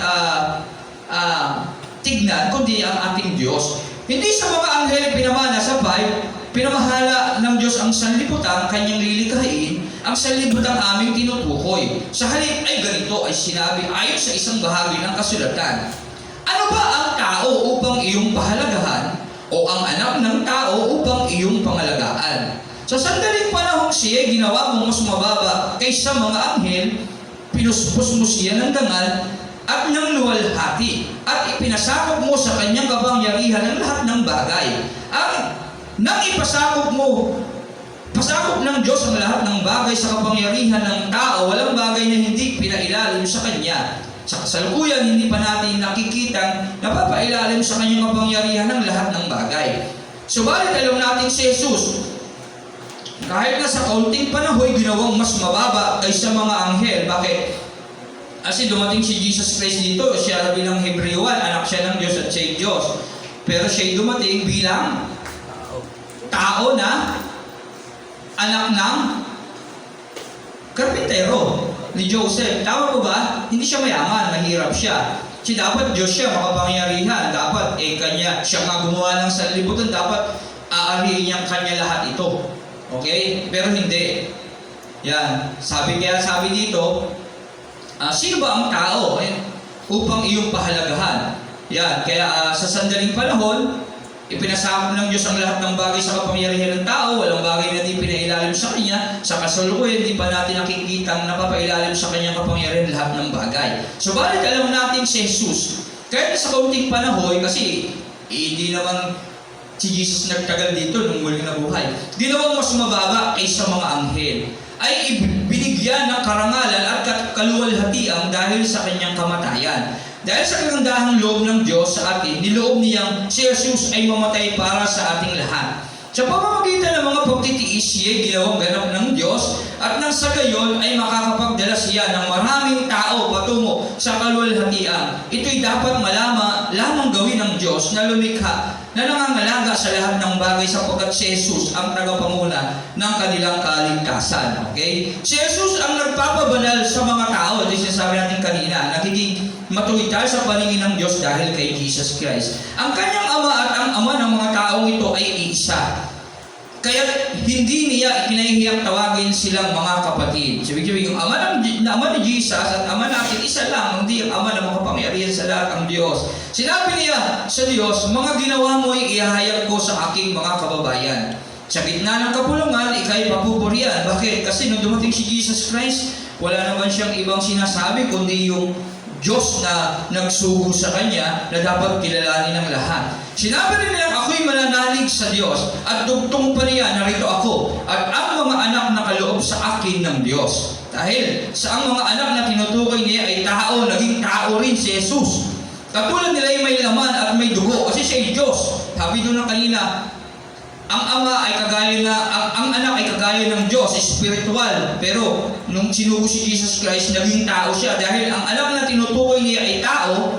tignan kundi ang ating Diyos. Hindi sa mga anghel pinamana sa 5, pinamahala ng Diyos ang sanlibutan kanyang lilikhain, ang sanlibutan aming tinutukoy. Sa halip ay ganito ay sinabi ayon sa isang bahagi ng kasulatan. Ano ba ang tao upang iyong pahalagahan o ang anak ng tao upang iyong pangalagaan? Sa sandaling panahong siya ginawa mong mas mababa kaysa mga anghel, pinuspos mo siya ng dangal at ng luwalhati at ipinasakop mo sa kanyang kapangyarihan ang lahat ng bagay. Nang ipasakop mo, pasakop ng Diyos ang lahat ng bagay sa kapangyarihan ng tao, walang bagay na hindi pinailalim sa Kanya. Sa kasalukuyan, hindi pa natin nakikitang napapailalim sa Kanyang kapangyarihan ng lahat ng bagay. Subalit alam natin si Jesus, kahit na sa kaunting panahon, ginawang mas mababa kaysa mga anghel. Bakit? Kasi dumating si Jesus Christ dito, siya bilang Hebreo 1, anak siya ng Diyos at siya'y Diyos. Pero siya'y dumating bilang tao na anak ng karpintero ni Joseph. Tama po ba? Hindi siya mayaman, mahirap siya. Dapat Diyos siya, makapangyarihan. Dapat siya nga gumawa ng sanlibutan. Dapat aarihin niyang kanya lahat ito. Okay? Pero hindi. Yan. Sabi dito, sino ba ang tao upang iyong pahalagahan? Yan. Kaya sa sandaling panahon, ipinasakop ng Diyos ang lahat ng bagay sa kapangyarihan ng tao. Walang bagay na di pinailalim sa Kanya. Sa kasalukuyan, hindi pa natin nakikitang napapailalim sa Kanyang kapangyarihan lahat ng bagay. Subalit alam natin si Jesus, kahit sa kaunting panahon, kasi hindi naman si Jesus nagtagal dito nung muling nabuhay. Ginawang mas mababa kaysa mga anghel. Ay binigyan ng karangalan at kaluwalhatian dahil sa Kanyang kamatayan. Dahil sa kagandahang loob ng Diyos sa atin, niloob niyang si Jesus ay mamatay para sa ating lahat. Sa pamamagitan ng mga pagtitiis siya ginawang ganap ng Diyos at nang sa gayon ay makakapagdala siya ng maraming tao patungo sa kaluwalhatian. Ito'y dapat lamang gawin ng Diyos na lumikha na nangangalaga sa lahat ng bagay sapagkat si Jesus ang tagapanguna ng kanilang kaligtasan. Okay? Si Jesus ang nagpapabanal sa mga tao. Ito sinasabi natin kanina, nagiging matuwid tayo sa paningin ng Diyos dahil kay Jesus Christ. Ang kanyang ama at ang ama ng mga taong ito ay isa. Kaya hindi niya ikinahihiyang tawagin silang mga kapatid. Sabi-sabi, yung ama ni Jesus at ama natin, isa lang, hindi ang ama ng makapangyarihan sa lahat ang Diyos. Sinabi niya sa Diyos, mga ginawa mo ay ihahayag ko sa aking mga kababayan. Sa gitna ng kapulungan, ikay papupurian. Bakit? Kasi nung dumating si Jesus Christ, wala naman siyang ibang sinasabi kundi yung Diyos na nagsugo sa Kanya na dapat kilalanin ng lahat. Sinabi rin niya, ako'y mananalig sa Diyos at dugtong pa niya, narito ako at ang mga anak na kaloob sa akin ng Diyos. Dahil sa ang mga anak na tinutukoy niya ay tao, naging tao rin si Jesus. Katulad nila ay may laman at may dugo kasi siya ay Diyos. Sabi doon na kanina, ang anak ay kagaya ng Diyos, spiritual. Pero nung sinugo si Jesus Christ, naging tao siya. Dahil ang anak na tinutukoy niya ay tao,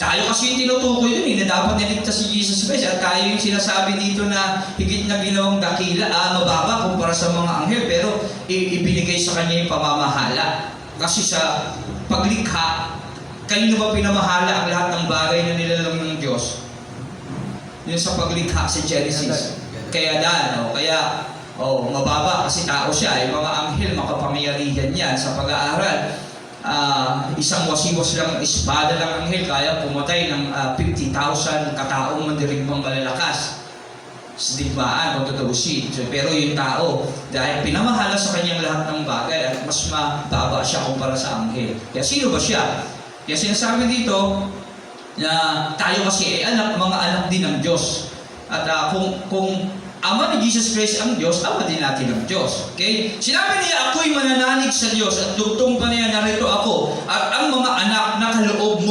tayo kasi yung tinutukoy yun, na dapat niligtas si Jesus Christ. At tayo yung sinasabi dito na higit na ginawang dakila, mababa kumpara sa mga anghel. Pero ibinigay sa kanya yung pamamahala. Kasi sa paglikha, kanino ba pinamahala ang lahat ng bagay na nilalang ng Diyos? Yun sa paglikha sa Genesis. Kaya mababa kasi tao siya. Yung mga anghel, makapangyarihan yan. Sa pag-aaral, isang wasiwas lang, espada ng anghel, kaya pumatay ng 50,000 kataong mandirigmang malalakas. Sa digmaan, kung tutubusin. Pero yung tao, dahil pinamahala sa kanyang lahat ng bagay, at mas mababa siya kumpara sa anghel. Kaya sino ba siya? Kaya sinasabi dito, na tayo kasi ay mga anak din ng Diyos. At kung Ama ni Jesus Christ ang Diyos, Ama din natin ang Diyos. Okay? Sinabi niya, ako'y manananig sa Diyos at dugtong pa niya, narito ako at ang mga anak na kaloob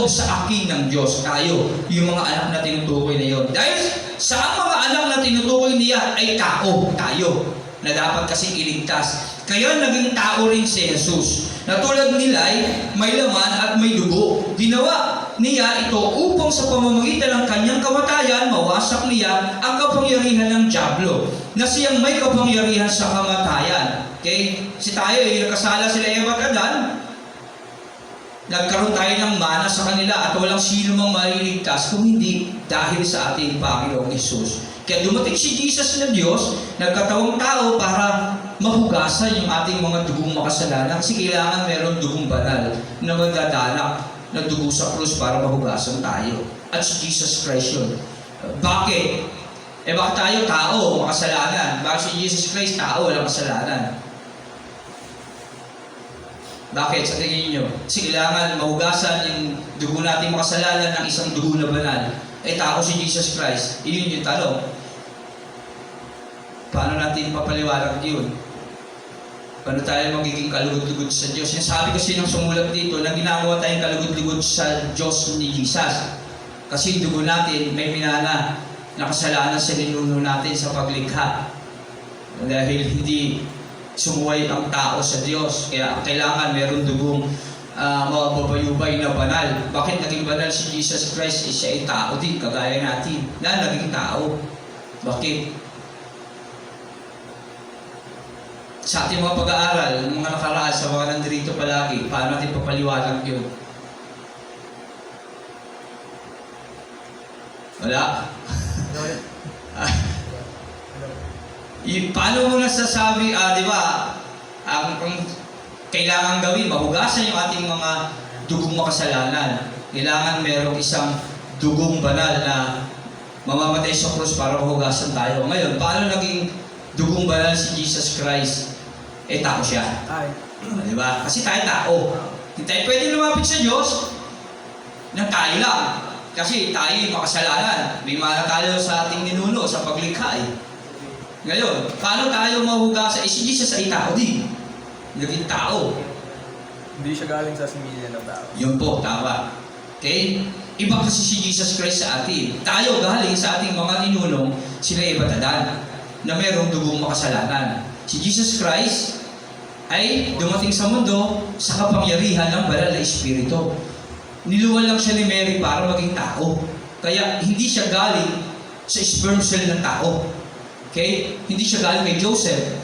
sa akin ng Diyos. Tayo, yung mga anak na tinutukoy na yun. Dahil sa ang mga anak na tinutukoy niya ay tao, tayo, na dapat kasi iligtas. Kaya naging tao rin si Jesus. Na tulad nila ay may laman at may dugo. Ginawa niya ito upang sa pamamagitan ng kanyang kamatayan, mawasak niya ang kapangyarihan ng dyablo, na siyang may kapangyarihan sa kamatayan. Okay? Si tayo, nakasala sila Eva at Adan, nagkaroon tayo ng mana sa kanila at walang sino mang maliligtas kung hindi dahil sa ating Panginoong Hesus. Kaya dumating si Jesus na Diyos, nagkatawang tao para mahugasan yung ating mga dugong makasalanan kasi kailangan meron dugong banal na magdadanak na dugo sa krus para mahugasan tayo. At si Jesus Christ yun. Bakit? Bakit tayo tao, makasalanan? Bakit si Jesus Christ tao, walang kasalanan? Bakit? Sa tingin nyo? Kasi kailangan mahugasan yung dugo nating makasalanan ng isang dugo na banal. Tao si Jesus Christ. Iyon yung tanong. Paano natin papaliwanag yun? Paano tayo magiging kalugod-lugod sa Diyos? Yung sabi kasi ng sumulat dito, na ginagawa tayong kalugod-lugod sa Diyos ni Jesus. Kasi dugo natin, may minana na kasalanan sa ninuno natin sa paglikha. Dahil hindi sumuway ang tao sa Diyos. Kaya kailangan meron dugong mababayubay na banal. Bakit naging banal si Jesus Christ? Siya ay tao din, kagaya natin, na naging tao. Bakit? Sa ating mga pag-aaral, mga nakaraan, sa mga nandito palagi, paano natin papaliwanag yun? Wala? Paano mo nasasabi, di ba, ang kailangan gawin, mahugasan yung ating mga dugong makasalanan. Kailangan merong isang dugong banal na mamamatay sa krus para mahugasan tayo. Ngayon, paano naging dugong banal si Jesus Christ? Tao siya. Di ba? Kasi tayo tao. Hindi tayo pwede lumapit sa Diyos na tayo lang. Kasi tayo yung makasalanan. May mana tayo sa ating ninuno, sa paglikha. Ngayon, paano tayo mahugasan? Si Jesus ay tao din. Naging tao. Hindi siya galing sa similya ng tao. Yun po, tama. Okay? Iba kasi si Jesus Christ sa atin. Tayo galing sa ating mga ninunong, sila Eva at Adan, na merong dugong makasalanan. Si Jesus Christ ay dumating sa mundo sa kapangyarihan ng banal na Espiritu. Niluwal lang siya ni Mary para maging tao. Kaya hindi siya galing sa sperm cell ng tao. Okay? Hindi siya galing kay Joseph.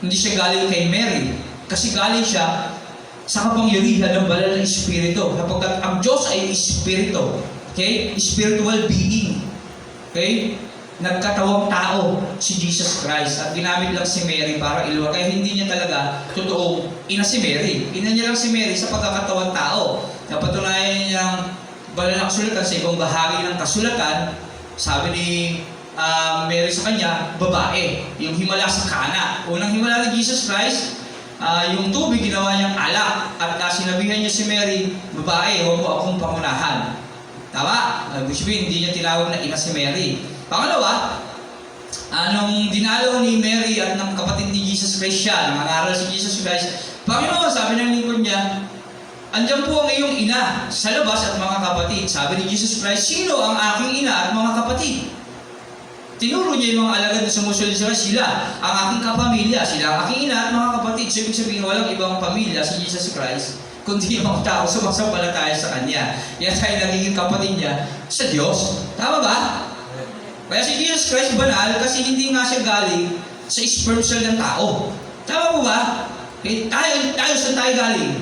Hindi siya galing kay Mary. Kasi galing siya sa kapangyarihan ng banal na Espiritu. Kapag ang Diyos ay Espiritu. Okay? Spiritual being. Okay? Nagkatawang tao si Jesus Christ at ginamit lang si Mary para iluwag. Kaya hindi niya talaga totoong ina si Mary. Ina niya lang si Mary sa pagkakatawang tao. Napatunayan niyang banal na kasulatan sa ibang bahagi ng kasulatan. Sabi ni Mary sa kanya, babae. Yung himala sa kana. Unang himala ni Jesus Christ, yung tubig ginawa niyang alak. At sinabihan niya si Mary, babae, huwag mo akong pangunahan. Tama? Ibig sabihin, hindi niya tinawag na ina si Mary. Pangalawa, nung dinalaw ni Mary at ng kapatid ni Jesus Christ siya, nangaral si Jesus Christ, Panginoon, sabi ng lingkod niya, andyan po ang iyong ina sa labas at mga kapatid. Sabi ni Jesus Christ, sino ang aking ina at mga kapatid? Tinuro niya yung mga alagad na sumusunod sa sila, ang aking kapamilya, sila ang aking ina at mga kapatid. So, ibig sabihin, walang ibang pamilya si Jesus Christ, kundi yung mga tao sumasampalataya sa Kanya. Yan tayo nagiging kapatid niya sa Diyos. Tama ba? Kaya si Jesus Christ banal kasi hindi nga siya galing sa sperm cell ng tao. Tama po ba? Tayo saan tayo galing?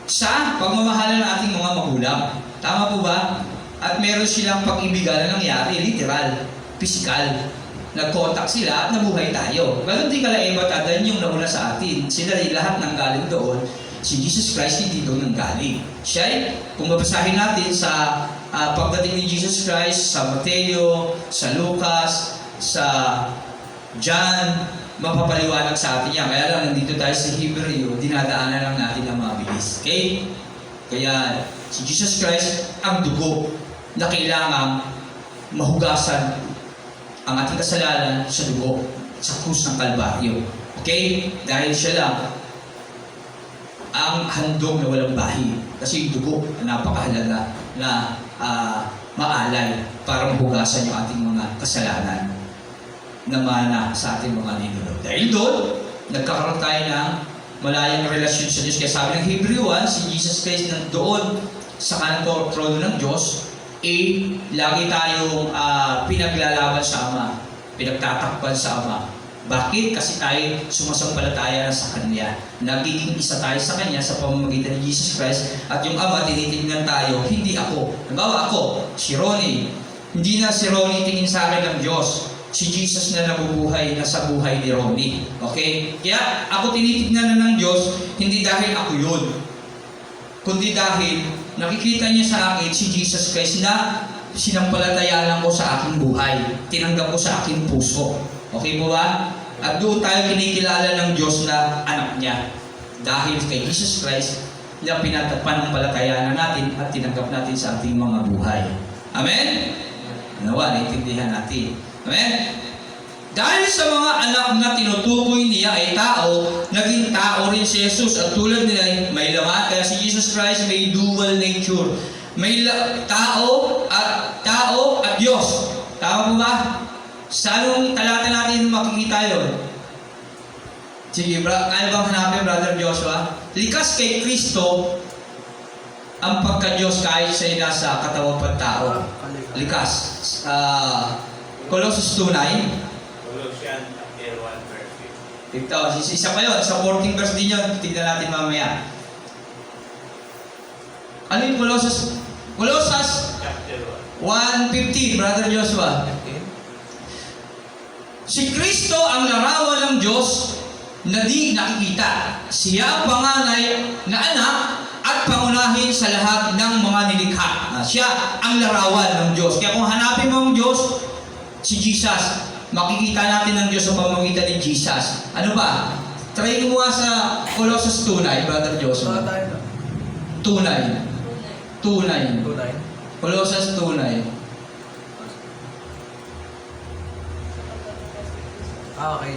Sa pagmamahala ng ating mga magulang. Tama po ba? At meron silang pag-ibigan na nangyari, literal, physical. Nag-contact sila at nabuhay tayo. Ganon din kala Eva at Adan yung nauna sa atin. Sila lahat nang galing doon. Si Jesus Christ hindi doon nang galing. Siya ay, kung babasahin natin sa pagdating ni Jesus Christ sa Mateo, sa Lucas, sa John, mapapaliwanag sa atin yan. Kaya lang, nandito tayo sa Hebreo, dinadaanan lang natin ang mabilis. Okay? Kaya, si Jesus Christ, ang dugo na kailangang mahugasan ang ating kasalanan sa dugo, sa krus ng Kalbaryo. Okay? Dahil siya lang ang handog na walang bahi. Kasi yung dugo na napakahalaga na maalay para mahugasan yung ating mga kasalanan na mana sa ating mga ninunod. Dahil doon, nagkakaroon tayo ng malayang relasyon sa Diyos. Kaya sabi ng Hebrew 1, si Jesus Christ nandoon sa kanang trono ng Diyos, lagi tayong pinaglalaban sa Ama, pinagtatakpan sa Ama. Bakit? Kasi tayo sumasampalataya na sa Kanya. Nagiging isa tayo sa Kanya sa pamamagitan ni Jesus Christ. At yung Ama, tinitingnan tayo, hindi ako. Halimbawa ako, si Ronnie. Hindi na si Ronnie tingin sa akin ng Diyos. Si Jesus na nabubuhay na sa buhay ni Ronnie. Okay? Kaya ako tinitingnan na ng Diyos, hindi dahil ako yun. Kundi dahil nakikita niya sa akin si Jesus Christ na sinampalatayaan ko sa aking buhay. Tinanggap ko sa aking puso. Okay po ba? At doon tayo kinikilala ng Diyos na anak niya. Dahil kay Jesus Christ na panampalatayaan natin at tinanggap natin sa ating mga buhay. Amen? Nawa, naiintindihan natin. Amen? Dahil sa mga anak na tinutukoy niya ay tao, naging tao rin si Jesus. At tulad nila, may laman. Kaya si Jesus Christ may dual nature. May tao at Diyos. Tama po ba? Sa anong talata natin makikita yun? Sige, kaya bang hanapin, Brother Joshua? Likas kay Kristo ang pagka-Diyos kahit siya'y nasa katawang pagtao. Likas. Colossus 2:9. Colossians chapter 1 verse 15. Ito, isa pa yun. Sa 14 verse din yun. Tignan natin mamaya. Ano yung Colossus? Colossus Chapter 1:15, Brother Joshua. Si Kristo ang larawan ng Diyos na di nakikita. Siya ang panganay na anak at pangunahin sa lahat ng mga nilikha. Siya ang larawan ng Diyos. Kaya kung hanapin mo ang Diyos, si Jesus, makikita natin ang Diyos sa pamamagitan ni Jesus. Ano ba? Try mo nga sa Colossus 2:9, Brother Joshua. 2:9. 2:9. Colossus 2:9. Okay.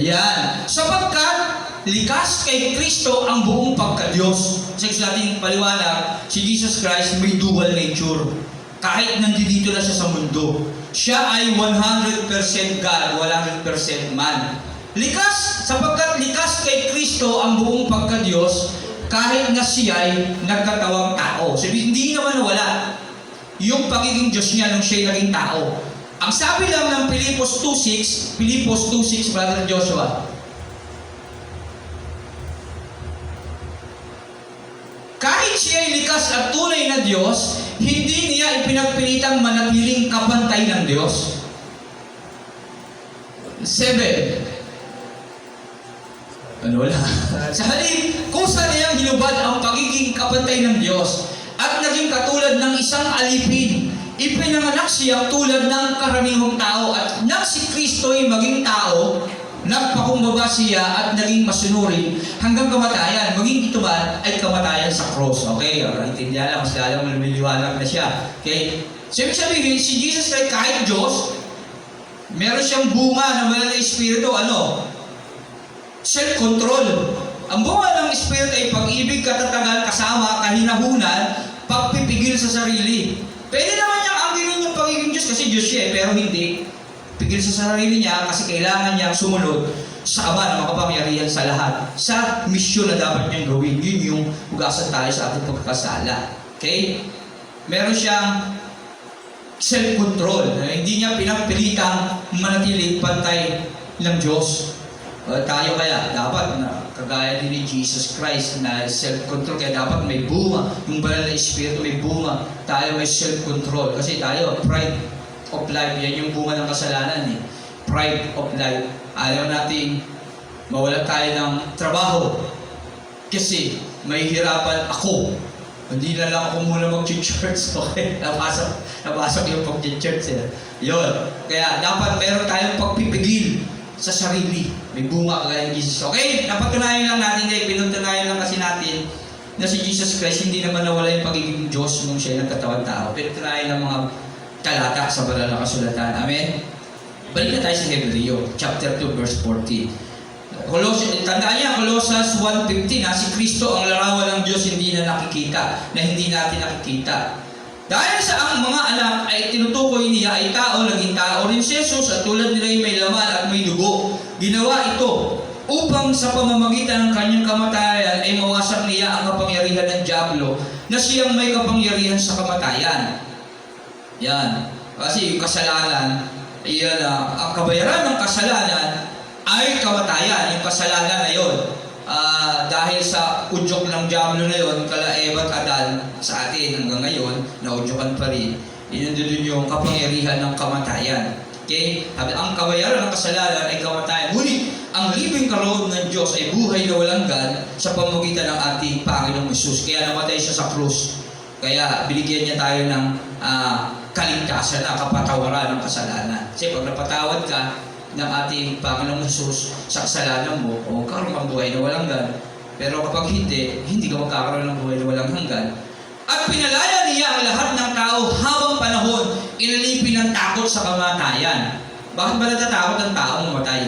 Ayan. Sapagkat likas kay Kristo ang buong pagka-Diyos. Kasi gusto natin paliwanag, si Jesus Christ may dual nature. Kahit nandito na siya sa mundo, siya ay 100% God, 100% man. Likas, sapagkat likas kay Kristo ang buong pagka-Diyos, kahit na siya ay nagkatawang tao. Sabi, hindi naman nawala yung pagiging Diyos niya nung siya ay naging tao. Ang sabi lang ng Pilipos 2:6, Brother Joshua, kahit siya ay likas at tunay na Diyos, hindi niya ipinagpilitang manatiling kapantay ng Diyos. 7. Ano wala? Sa halip, kusa niyang hinubad ang pagiging kapantay ng Diyos at naging katulad ng isang alipin. Ipinanganak siya tulad ng karaniwang tao at nang si Kristo ay maging tao, nagpakumbaba siya at naging masunurin hanggang kamatayan. Maging ito man ay kamatayan sa cross. Okay? Intindihan lang, mas lalong lumiliwanag na siya. Okay? So, ibig sabihin, si Jesus Christ kahit Diyos, meron siyang bunga ng banal na Espiritu. Ano? Self-control. Ang bunga ng Espiritu ay pag-ibig, katatagan, kasama, kahinahunan, pagpipigil sa sarili. Pwede naman niyang angkinin yung pagiging Diyos kasi Diyos siya pero hindi. Pigil sa sarili niya kasi kailangan niyang sumunod sa Ama na makapangyarihan sa lahat. Sa misyon na dapat niyang gawin. Yun yung hugasan tayo sa ating pagkakasala. Okay? Meron siyang self-control. Hindi niya pinapilitang manatiling pantay ng Diyos. Tayo kaya dapat na kagaya din ni Jesus Christ na self-control, kaya dapat may bunga. Yung banal na Espiritu may bunga. Tayo may self-control. Kasi tayo, pride of life, yan yung bunga ng kasalanan eh. Pride of life. Ayaw natin mawala tayo ng trabaho. Kasi may hirapan ako. Hindi na lang ako muna mag-church. Okay? Napasok yung pag-church. Yun. Kaya dapat meron tayong pagpipigil sa sarili. May bunga kagaya ni Jesus. Okay? Napatunayan lang natin, pinutunayan lang kasi natin na si Jesus Christ hindi naman nawala yung pagiging Diyos nung siya nagkatawang tao. Pinutunayan ng mga talata sa banal na kasulatan. Amen? Balik na tayo sa Hebreo, chapter 2, verse 14. Tandaan niya, Colossus 1:15, si Kristo ang larawan ng Diyos hindi na nakikita, na hindi natin nakikita. Dahil sa ang mga anak ay tinutukoy niya ay tao, naging tao rin si Jesus at tulad nila ay may laman at may dugo. Ginawa ito upang sa pamamagitan ng kanyang kamatayan ay mawasak niya ang kapangyarihan ng dyablo na siyang may kapangyarihan sa kamatayan. Yan. Kasi yung kasalanan, yan, ang kabayaran ng kasalanan ay kamatayan. Yung kasalanan na yun. Dahil sa udyok ng dyablo na yun, kala Eva at Adan sa atin hanggang ngayon, naudyokan pa rin. Yun doon yung kapangyarihan ng kamatayan. Okay? Ang kabayaran ng kasalanan ay kamatayan. Ngunit, ang libing kaloob ng Diyos ay buhay na walang hanggan sa pamamagitan ng ating Panginoong Hesus. Kaya namatay siya sa krus. Kaya binigyan niya tayo ng kaligtasan na kapatawaran ng kasalanan. Kasi pag napatawad ka ng ating Panginoong Hesus sa kasalanan mo, o magkakaroon kang buhay na walang hanggan. Pero kapag hindi ka magkakaroon ng buhay na walang hanggan. At pinalaya niya ang lahat ng tao habang panahon, inalipin ng takot sa kamatayan. Bakit ba natatakot ang taong mamatay?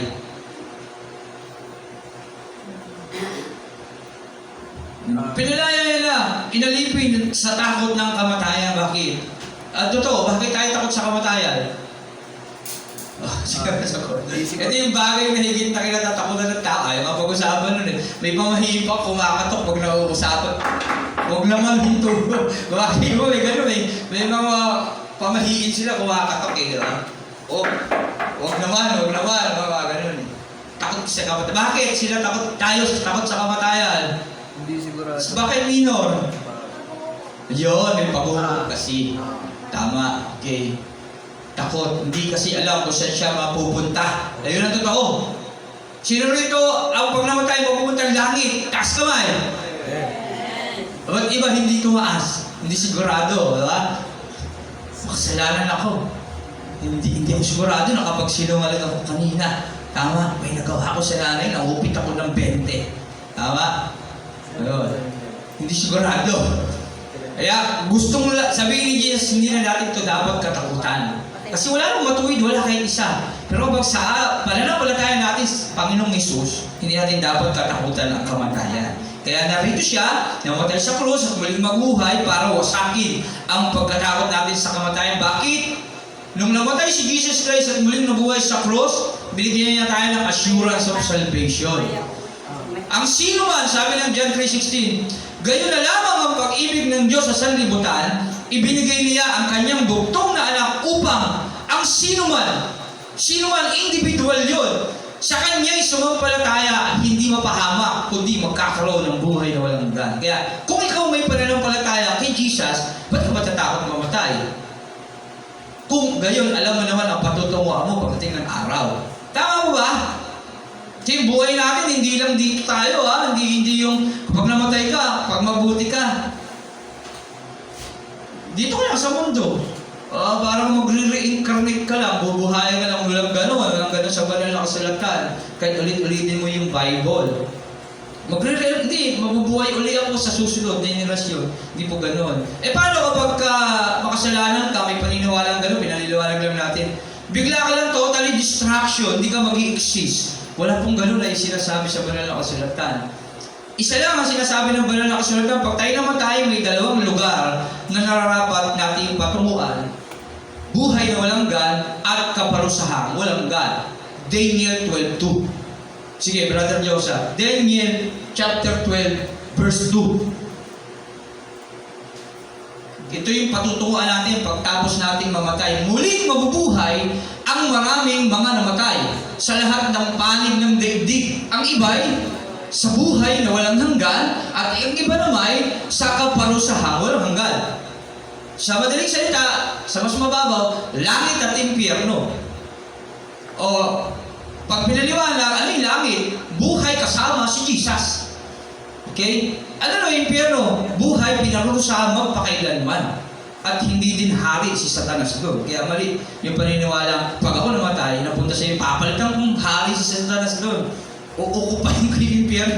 Pinalaya niya, inalipin sa takot ng kamatayan. Bakit? Totoo, bakit tayo takot sa kamatayan? Ito yung bagay na higit na kinatatakutan ng tao. Ay, mapag-usapan nun eh. May pamahipak, kumakatok pag nauusapan. Huwag naman hinto. Bakit mo, may gano'n eh. May mga pamahiin sila, kumakatok eh. Huwag naman, mga gano'n eh. Takot sa kamatayan. Bakit sila takot? Tayo takot sa kamatayan. Hindi sigurado. Bakit minor? Yun, may paghuhog kasi. Tama, okay. Takot, hindi kasi alam kung saan siya mapupunta. Ayun ang totoo. Sino rito, pag namatay, mapupunta ang langit? Taas kamay. Ba't iba hindi tumaas? Hindi sigurado, di ba? Makasalanan ako. Hindi ako sigurado na kapag sinungaling ako kanina. Tama, may nagawa ako sa nanay, naupit ako ng 20. Tama? Ayun. Hindi sigurado. Kaya gustong sabihin ni Jesus, hindi na natin ito dapat katakutan. Kasi wala nang matuwid, wala kahit isa. Pero pag sa pananampalataya natin sa Panginoong Hesus, hindi natin dapat katakutan ang kamatayan. Kaya narito siya, namatay sa krus at muling maguhay para wasakin ang pagkatakot natin sa kamatayan. Bakit? Nung namatay si Jesus Christ at muling nabuhay sa krus, binigyan niya tayo ng assurance of salvation. Ang sino man, sabi ng John 3:16, gayon na lamang ang pag-ibig ng Diyos sa sanlibutan, ibinigay niya ang kanyang bugtong na anak upang ang sino man individual yun, sa kanya'y sumampalataya, hindi mapahamak, kundi magkakaroon ng buhay na walang hanggan. Kaya, kung ikaw may pananampalataya kay Jesus, ba't ka matatakot mamatay? Kung gayon, alam mo naman ang patutunguhan mo pagdating ng araw. Tama mo ba? Kasi yung buhay natin, hindi lang dito tayo, ha? Hindi yung kapag namatay ka, pag mabuti ka. Dito ka lang sa mundo. Parang magre-reincarnate ka lang, bubuhayan ka lang walang gano'n sa banal na kasulatan. Kahit ulit-ulitin mo yung Bible. Hindi, mabubuhay uli ako sa susunod na henerasyon. Hindi po gano'n. Paano kapag makasalanan ka, may paniniwalang gano'n, pinaniniwalang lang natin, bigla ka lang totally distraction, hindi ka mag-i-exist. Wala pong gano'n na sinasabi sa banal na kasulatan. Isa lang ang sinasabi ng banal na kasulatan, pag tayo naman tayo may dalawang lugar na nararapat nating patunguan, buhay na walang hanggan at kaparusahang walang hanggan. Daniel 12:2. Sige, Brother Joseph. Daniel chapter 12, verse 2. Ito yung patutunguhan natin pagtapos nating mamatay. Muling mabubuhay ang maraming mga namatay sa lahat ng panig ng daigdig. Ang iba'y sa buhay na walang hanggan at ang iba naman sa kaparusahang walang hanggan. Sa madaling salita, sa mas mababaw, langit at impyerno. O, pag pinaliwanag, ano yung langit? Buhay kasama si Jesus. Okay? Ano yung impyerno? Buhay pinarurusahan magpakailanman. At hindi din hari si Satanas doon. Kaya mali yung paniniwala, pag ako namatay, napunta sa iyo, papalitan kong hari si Satanas doon. Uukupahin ko yung impyerno,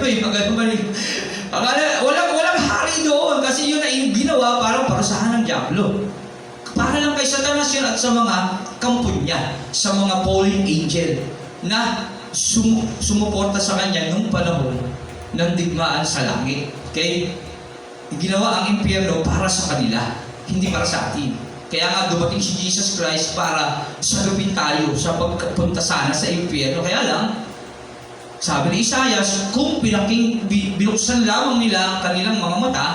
walang hari doon kasi yun ay ginawa para parusahan ng diablo. Para lang kay Satanas yun at sa mga kampo niya sa mga fallen angel na sumuporta sa kanya nung panahon ng digmaan sa langit. Okay? Ginawa ang impyerno para sa kanila, hindi para sa atin. Kaya nga dumating si Jesus Christ para sagupin tayo sa pagpunta sana sa impyerno. Kaya lang, sabi ni Isaias, kung binuksan lamang nila ang kanilang mga mata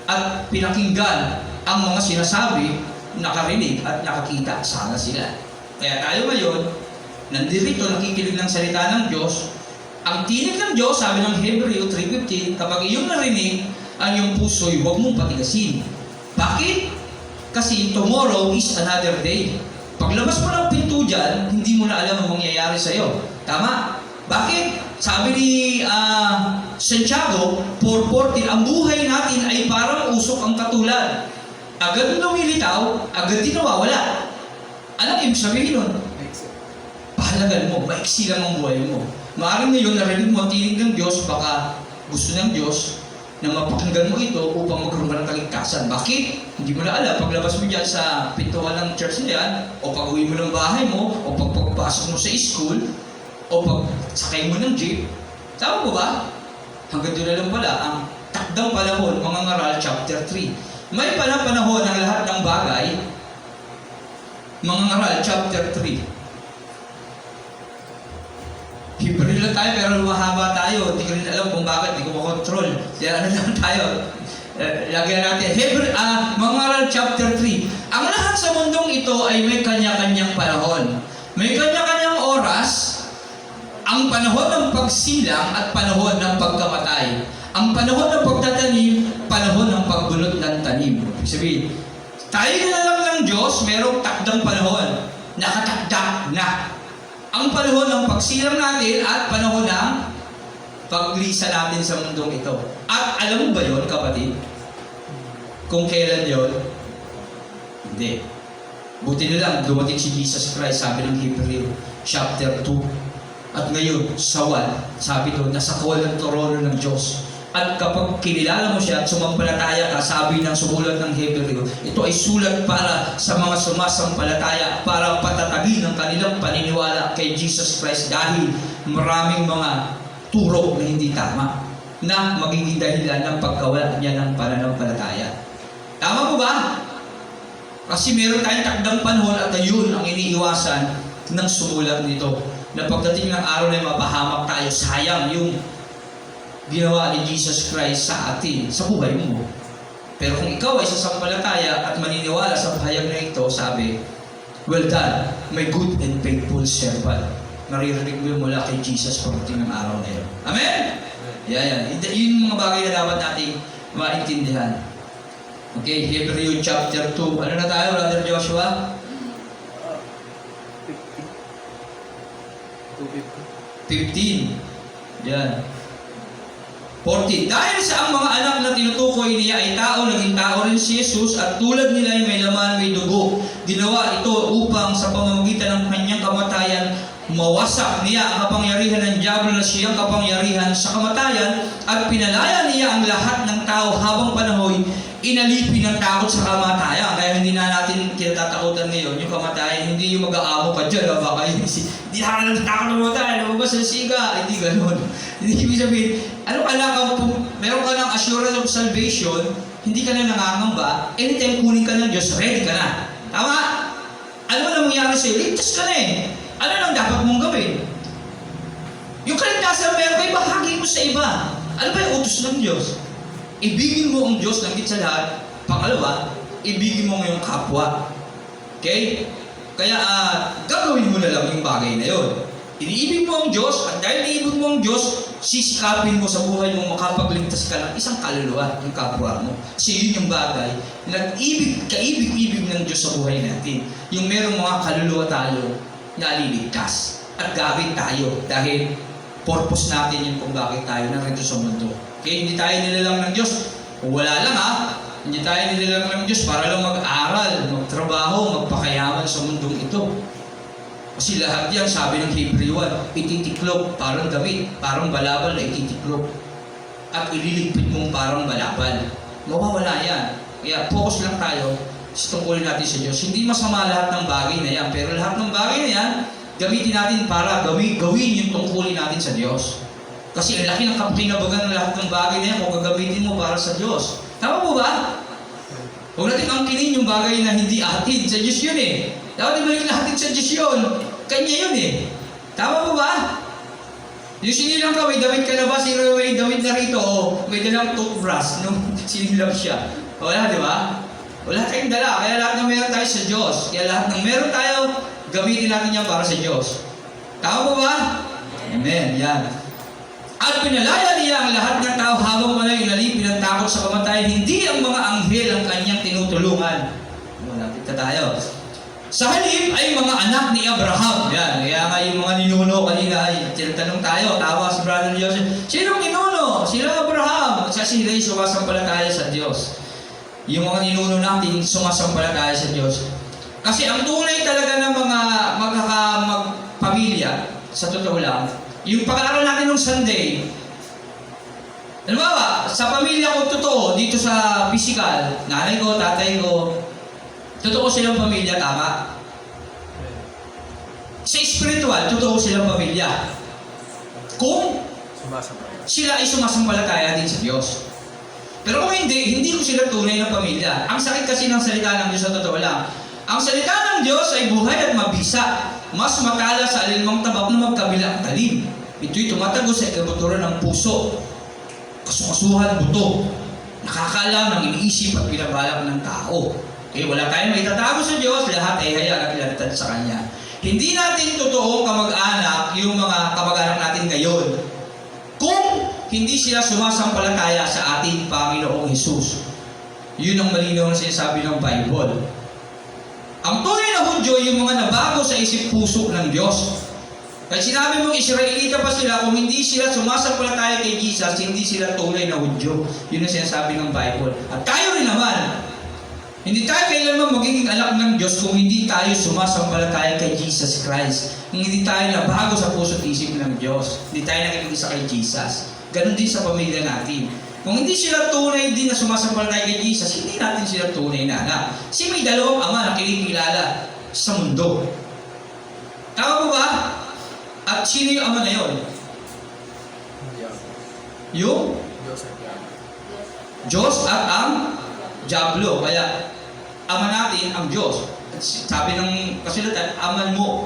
at pinakinggan ang mga sinasabi, nakarinig at nakakita, sana sila. Kaya tayo ngayon, nandirito, nakikinig ng salita ng Diyos. Ang tinig ng Diyos, sabi ng Hebreo 3:15, kapag iyong narinig, ang iyong puso'y huwag mong patigasin. Bakit? Kasi tomorrow is another day. Paglabas mo ng pinto dyan, hindi mo na alam ang mangyayari sa'yo. Tama? Bakit? Sabi ni Santiago 4:14, ang buhay natin ay parang usok ang katulad. Agad lumilitaw, agad din nawawala. Anong ibig sabihin nun? Pahalagan mo, maiksi lang ang buhay mo. Maaaring ngayon narinig mo ang tinig ng Diyos, baka gusto ng Diyos na mapakinggan mo ito upang magkaroon ka ng kaligtasan. Bakit? Hindi mo na alam. Paglabas mo dyan sa pintuan ng church na yan, o pag-uwi mo ng bahay mo, o pagpasok mo sa school, o pagsakay mo ng jeep, tama mo ba? Hanggang doon na lang pala ang takdang panahon, mga ngaral, chapter 3. May panahon ang lahat ng bagay, mga ngaral, chapter 3. Hebrew lang tayo pero lumahaba tayo. Hindi ko rin alam kung bakit, hindi ko makontrol. Kaya ano lang tayo. Lagyan natin. Mga ngaral, chapter 3. Ang lahat sa mundong ito ay may kanya-kanyang panahon. May kanya-kanyang oras. Ang panahon ng pagsilang at panahon ng pagkamatay. Ang panahon ng pagtatanim, panahon ng pagbulot ng tanim. Ibig sabihin, tayo na lang ng Diyos, merong takdang panahon. Nakatakda na. Ang panahon ng pagsilang natin at panahon ng paglisa natin sa mundong ito. At alam mo ba yon, kapatid? Kung kailan yon? Hindi. Buti na lang, dumating si Jesus Christ, sabi ng Hebreo, chapter 2. At ngayon, sabi doon, nasa kawalan trono ng Diyos. At kapag kinilala mo siya at sumampalataya ka, sabi ng sumulat ng Hebreo, ito ay sulat para sa mga sumasampalataya, para patatagin ang kanilang paniniwala kay Jesus Christ dahil maraming mga turo na hindi tama na magiging dahilan ng pagkawala niya ng pananampalataya. Tama mo ba? Kasi meron tayong takdang panahon at ayun ang iniiwasan ng sumulat nito. Na pagdating ng araw na mapahamak tayo, sayang yung ginawa ni Jesus Christ sa atin, sa buhay mo. Pero kung ikaw ay sasampalataya at maniniwala sa pahayag na ito, sabi, well done, my good and faithful servant. Maririnig mo mula kay Jesus pagdating ng araw na yun. Amen? Yan. Yun yung mga bagay na dapat nating maintindihan. Okay, Hebreo chapter 2. Ano na tayo, Brother Joshua? 15. Yan. 14. Dahil sa ang mga anak na tinutukoy niya ay tao, naging tao rin si Jesus at tulad nila ay may laman, may dugo. Ginawa ito upang sa pamamagitan ng kanyang kamatayan, mawasak niya ang kapangyarihan ng diablo na siyang kapangyarihan sa kamatayan at pinalaya niya ang lahat ng tao habang panahon inalipin ng takot sa kamatayan. Kaya hindi na natin kinatatakutan ngayon yung kamatayan, hindi yung mag-aamo ka dyan, baka hindi na ka takot ng kamatayan, lumabas sa siga, hindi gano'n. Hindi ibig sabihin, meron ka ng assurance of salvation, hindi ka na nangangamba, anytime kunin ka ng Diyos, ready ka na. Tama? Ano ba na mangyari sa'yo? Ligtas ka na eh. Ano lang dapat mong gawin? Yung kaligtasan meron kayo, bahagi mo sa iba. Ano ba yung utos ng Diyos? Ibigin mo ang Diyos langit sa lahat. Pangalawa, ibigin mo ngayong kapwa. Okay? Kaya gagawin mo na lang yung bagay na yun. Iniibig mo ang Diyos at dahil iniibig mo ang Diyos, sisikapin mo sa buhay mo makapagligtas ka ng isang kaluluwa, yung kapwa mo. Kasi yun yung bagay. Kaibig-ibig ng Diyos sa buhay natin. Yung merong mga kaluluwa tayo na liligtas. At gagawin tayo dahil purpose natin yun kung bakit tayo narito sa mundo. Okay, hindi tayo nilalang ng Diyos. Wala lang hindi tayo nilalang ng Diyos para lang mag-aral, magtrabaho, magpakayaman sa mundong ito. Kasi lahat yan, sabi ng Hebreo 1, ititiklop, parang damit, parang balabal na ititiklop. At ililigpit mong parang balabal. Mawawala yan. Kaya focus lang tayo tungkulin natin sa Diyos. Hindi masama lahat ng bagay na yan, pero lahat ng bagay na yan, gamitin natin para gawin yung tungkulin natin sa Diyos. Kasi ang laki ng kapakinabagan ng lahat ng bagay na yan kung gagamitin mo para sa Diyos. Tama po ba? Huwag natin angkinin yung bagay na hindi atin. Sa Diyos yun eh. Dapat ibalik natin sa Diyos yun. Kanya yun eh. Tama po ba? Yung sinilang ka, may damit ka na ba? Sino may damit na rito? O may dalang toothbrush nung sinilang siya. Wala, di ba? Wala tayong dala. Kaya lahat ng meron tayo sa Diyos. Kaya lahat ng meron tayo, gamitin natin yan para sa Diyos. Tama po ba? Amen. Yan. At pinalaya niya ang lahat ng tao habang manay inalipin ang takot sa kamatayan. Hindi ang mga anghel ang kanyang tinutulungan. Malapit na tayo. Sa halip ay mga anak ni Abraham. Yan. Kaya nga yung mga ninuno kanina ay tinatanong tayo. Tawa si Brother Joseph. Sinong ninuno? Sila Abraham. Sa sila ay sumasampalataya sa Diyos. Yung mga ninuno natin sumasampalataya sa Diyos. Kasi ang tunay talaga ng mga magpamilya, sa totoo lang, yung pag-aaral natin ng Sunday, halimbawa, sa pamilya ko totoo, dito sa physical, nanay ko, tatay ko, totoo silang pamilya, tama? Sa spiritual, totoo silang pamilya. Kung sila ay sumasampalataya din sa Diyos. Pero kung hindi ko sila tunay na pamilya. Ang sakit kasi ng salita ng Diyos sa totoo lang. Ang salita ng Diyos ay buhay at mabisa. Mas matala sa alinmang tabak na magkabilang talim. Ito'y tumatago sa ikabuturan ng puso. Kasukasuhan, buto. Nakakaalam ng iniisip at pinabalak ng tao. Wala tayong itatago sa Diyos, lahat ay hayaan at ilatad sa Kanya. Hindi natin totoong kamag-anak yung mga kamag-anak natin ngayon. Kung hindi sila sumasampalataya sa ating Panginoong Hesus. Yun ang malinaw na sinasabi ng Bible. Ang tunay na Hudyo, yung mga nabago sa isip puso ng Diyos. Kaya sinabi mong Israelita pa sila, kung hindi sila sumasampalataya kay Jesus, hindi sila tunay na Hudyo. Yun ang sinasabi ng Bible. At tayo rin naman, hindi tayo kailanman magiging anak ng Diyos kung hindi tayo sumasampalataya kay Jesus Christ. Kung hindi tayo nabago sa puso at isip ng Diyos. Hindi tayo nakikita kay Jesus. Ganon din sa pamilya natin. Kung hindi sila tunay din na sumasampalataya kay Jesus, hindi natin sila tunay na anak. Kasi may dalawang ama na kinikilala sa mundo. Tama po ba? At sino yung ama na yun? Yung? Diyos at ang Diablo. Kaya, ama natin ang Diyos. At sabi ng kasulatan, aman nyo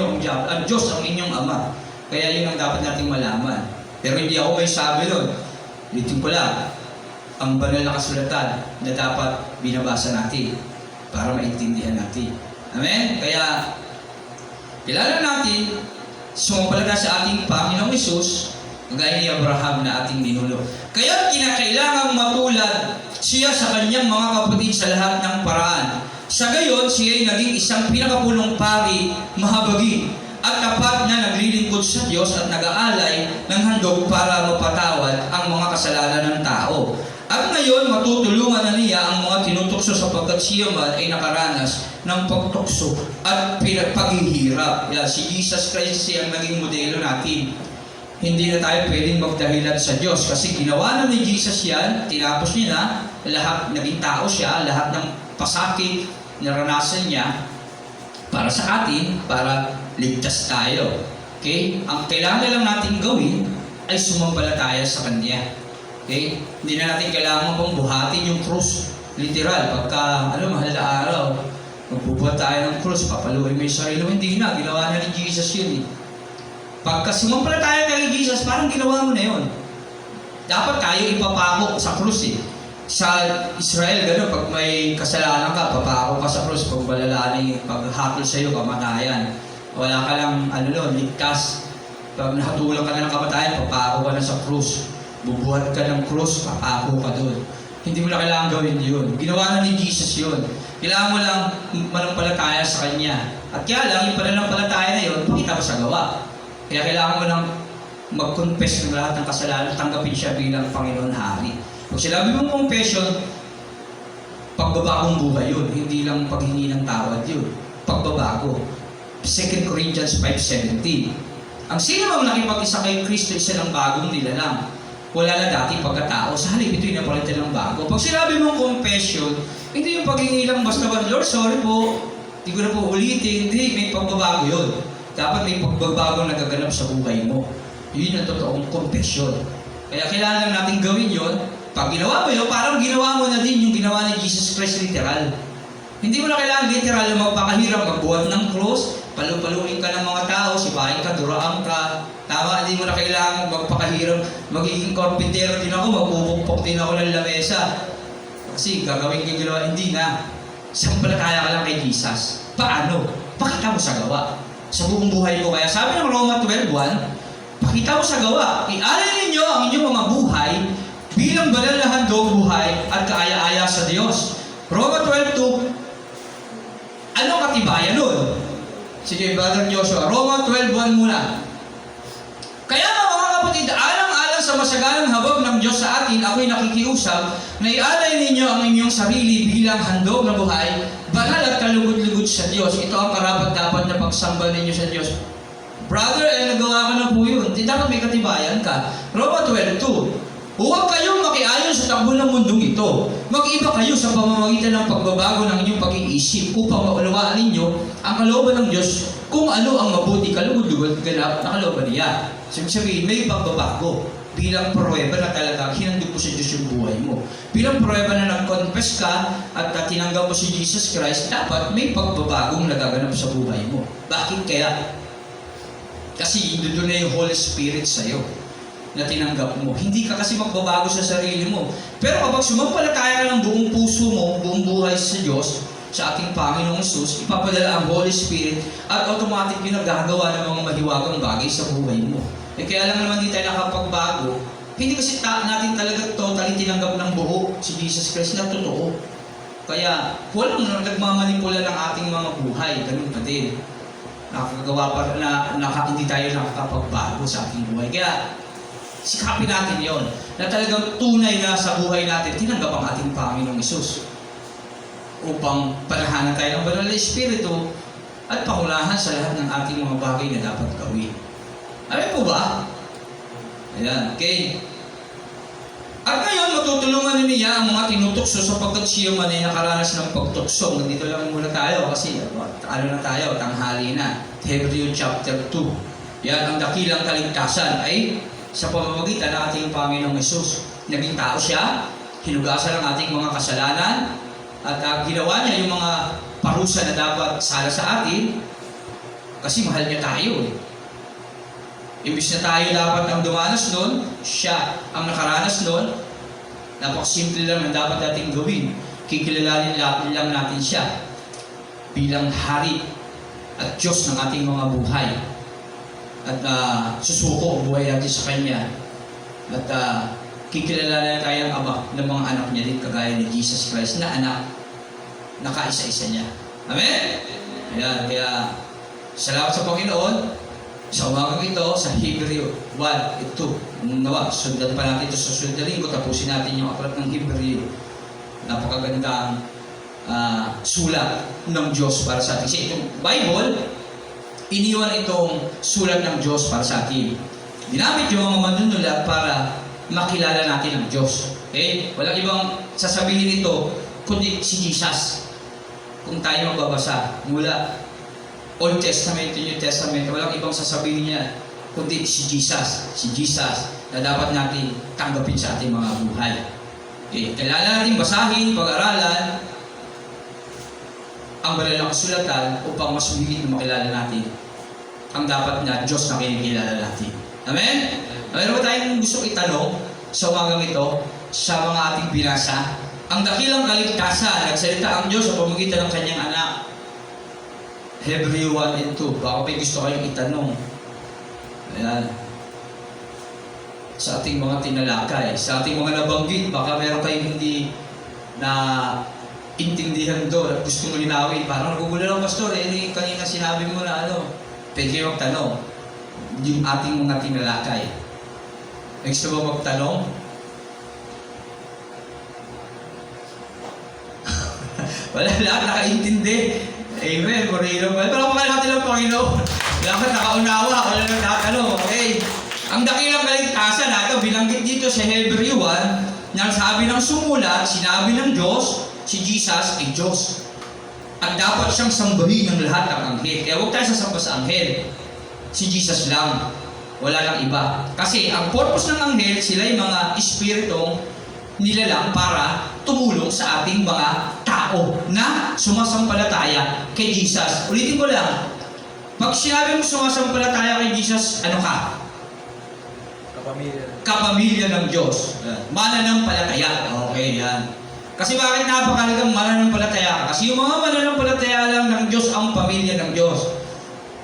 ang Diablo. Ang Diyos ang inyong ama. Kaya yun ang dapat nating malaman. Pero hindi ako may sabi doon. Litin ko lang, ang banal na kasulatan na dapat binabasa natin para maintindihan natin. Amen? Kaya, kilala natin, sumampalataya sa ating Panginoong Hesus, gaya ni Abraham na ating ninuno. Kaya kinakailangang matulad siya sa kanyang mga kapatid sa lahat ng paraan. Sa gayon, siya ay naging isang pinakapulong pari, mahabagi, at tapat na naglilingkod sa Diyos at nag-aalay ng handog para mapatawad ang mga kasalanan ng tao. At ngayon, matutulungan na niya ang mga tinutukso sapagkat siya man ay nakaranas ng pagtukso at paghihirap. Si Jesus Christ ang naging modelo natin. Hindi na tayo pwedeng magdahilan sa Diyos kasi ginawa na ni Jesus yan, tinapos niya na, lahat naging tao siya, lahat ng pasakit, naranasan niya para sa atin, para ligtas tayo. Okay? Ang kailangan lang natin gawin ay sumampalataya sa Kanya. Okay? Hindi na natin kailangan pang buhatin yung krus. Literal, pagka, mahal na araw, magbubuhat tayo ng krus, papaluin mo yung sarili mo. Hindi na, ginawa na ni Jesus yun eh. Pagka sumampalataya kay Jesus, parang ginawa mo na yun. Dapat tayo ipapako sa krus eh. Sa Israel, gano'n, pag may kasalanan ka, papako ka sa krus, pag malalaning, paghatol sa iyo, kamatayan. Wala ka lang, ligtas. Pag nahatulang ka na ng kamatayan, papako ka na sa krus. Bubuhat ka ng krus, papako ka doon. Hindi mo na kailangan gawin yun. Ginawa na ni Jesus yun. Kailangan mo lang manampalataya sa Kanya. At kaya lang, yung pananampalataya na yun, pakita mo sa gawa. Kaya kailangan mo lang mag-confess ng lahat ng kasalanan, tanggapin siya bilang Panginoon Hari. Pag sinabi mong confession, pagbabagong buhay yun. Hindi lang paghingi ng tawad yun. Pagbabago. 2 Corinthians 5:17. Ang sino mang nakipag-isa kay Kristo, isa ng bagong nilalang. wala na dati pagkatao. Sa halip, ito'y napalitan ng bago. Pag sinabi mong confession, hindi yung paghingi lang basta ba, Lord, sorry po, hindi ko na po ulitin. Hindi, may pagbabago yun. Dapat may pagbabago na nagaganap sa buhay mo. Yun ang totoong confession. Kaya kailangan lang natin gawin yun. Pag ginawa mo yun, parang ginawa mo na din yung ginawa ni Jesus Christ literal. Hindi mo na kailangan literal na magpakahirap, magbuhat ng cross, palupaluin ka ng mga tao, sipahin ka, duraan ka. Tama, hindi mo na kailangan magpakahirap, magiging korpintero din ako, magpupukpok din ako ng lamesa. Kasi gagawin ko yung ginawa, hindi na. Sampalataya ka lang kay Jesus. Paano? Pakita mo sa gawa. Sa buong buhay mo. Kaya sabi ng Roma 12:1, pakita mo sa gawa. Ialay ninyo ang inyong mga buhay bilang banal na handog buhay at kaaya-aya sa Diyos. Roma 12:2, anong katibayan nun? Sige, Brother Joshua. Roma 12:1 muna. Kaya mga kapatid, alang-alang sa masagalang habag ng Diyos sa atin, ako'y nakikiusap na ialay ninyo ang inyong sarili bilang handog na buhay, banal at kalugod-lugod sa Diyos. Ito ang karapat-dapat na pagsamba ninyo sa Diyos. Brother, nagawa ko na po yun. Di dapat may katibayan ka. Roma 12:2. Huwag kayong makiayon sa takbo ng mundong ito. Mag-iba kayo sa pamamagitan ng pagbabago ng inyong pag-iisip upang maunawaan ninyo ang kalooban ng Diyos kung ano ang mabuti, kalugod-lugod, ganap na kalooban niya. Sabihin, may pagbabago bilang pruweba na talagang hinandog mo sa Diyos yung buhay mo. Bilang pruweba na nag-confess ka at tinanggap mo si Jesus Christ, dapat may pagbabagong nagaganap sa buhay mo. Bakit kaya? Kasi doon na yung Holy Spirit sa'yo na tinanggap mo. Hindi ka kasi magbabago sa sarili mo. Pero kapag sumampalataya ka ng buong puso mo, buong buhay sa Diyos, sa ating Panginoong Hesus, ipapadala ang Holy Spirit at automatic yung nagagawa ng mga mahiwagang bagay sa buhay mo. Kaya lang naman di tayo nakapagbago. Hindi kasi natin talaga totally tinanggap ng buo si Jesus Christ na totoo. Kaya walang nagmamanipula ng ating mga buhay. Ganun pa din. Nakakagawa pa hindi tayo nakakapagbago sa ating buhay. Kaya sikapin natin yon na talagang tunay na sa buhay natin tinanggap ang ating Panginoong Hesus upang panahanan tayo ng banal na Espiritu at pangunahan sa lahat ng ating mga bagay na dapat gawin. Alam po ba? Ayan, okay. At ngayon, matutulungan niya ang mga tinutokso sapagkat siya man ay nakaranas ng pagtukso. Nandito lang muna tayo kasi na tayo, tanghali na. Hebrew chapter 2. Yan, ang dakilang kaligtasan ay sa pamamagitan ng ating Panginoong Hesus. Naging tao siya, hinugasan ang ating mga kasalanan, at ginawa niya yung mga parusa na dapat sala sa atin kasi mahal niya tayo. Imbis na tayo dapat ang dumanas nun, siya ang nakaranas nun. Napakasimple lang ang dapat natin gawin. Kikilalanin lang natin siya bilang hari at Diyos ng ating mga buhay. At susuko ang buhay natin sa Kanya. At kikilala na tayo ang Ama ng mga anak niya din kagaya ni Jesus Christ na anak na kaisa-isa niya. Amen? Ayan, kaya salamat sa Panginoon. Sa umagang ito, sa Hebrew 1:2. Nawa, sundan pa natin ito sa susunod na linggo. Tapusin natin yung aklat ng Hebrew. Napakagandang sulat ng Diyos para sa atin. Kasi itong Bible, iniwan itong sulat ng Diyos para sa atin. Dinamit yung mga manunulat para makilala natin ang Diyos. Okay? Walang ibang sasabihin ito kundi si Jesus. Kung tayo magbabasa mula Old Testament to New Testament, walang ibang sasabihin niya kundi si Jesus. Si Jesus na dapat natin tanggapin sa ating mga buhay. Okay? Kailangan natin basahin, pag-aralan ang banal na kasulatan upang mas higit na makilala natin ang dapat na Diyos na kinikilala natin. Amen? Meron ba tayong gusto itanong sa umagang ito sa mga ating binasa? Ang dakilang kaligtasan, nagsalita ang Diyos sa pamamagitan ng kanyang anak. Hebrew 1:2. Baka may gusto kayong itanong. Ayan. Sa ating mga tinalakay, sa ating mga nabanggit, baka meron kayong hindi na intindihan doon at gusto mo linawin. Parang nagugulo lang, Pastor. Kanina sinabi mo na pwede kayo magtanong. Yung ating mga tinalakay. May gusto ba magtanong? Wala lahat nakaintindi. Amen. Pero pagkakal natin ang Panginoon. Dapat nakaunawa. Wala lang nakatanong. Okay. Ang dakilang kaligtasan natin, binanggit dito sa Hebreo 1, na sabi ng sumulat, sinabi ng Diyos, si Jesus ay Diyos. At dapat siyang sambahin ng lahat ng anghel. Kaya huwag tayo sasamba sa anghel. Si Jesus lang. Wala lang iba. Kasi ang purpose ng anghel, sila yung mga espiritong nilalang para tumulong sa ating mga tao na sumasampalataya kay Jesus. Ulitin ko lang. Pag sinabi mo sumasampalataya kay Jesus, ano ka? Kapamilya. Kapamilya ng Diyos. Mananampalataya. Okay, yan. Kasi bakit napakalagang mananampalataya ka? Kasi yung mga mananampalataya lang ng Diyos ang pamilya ng Diyos.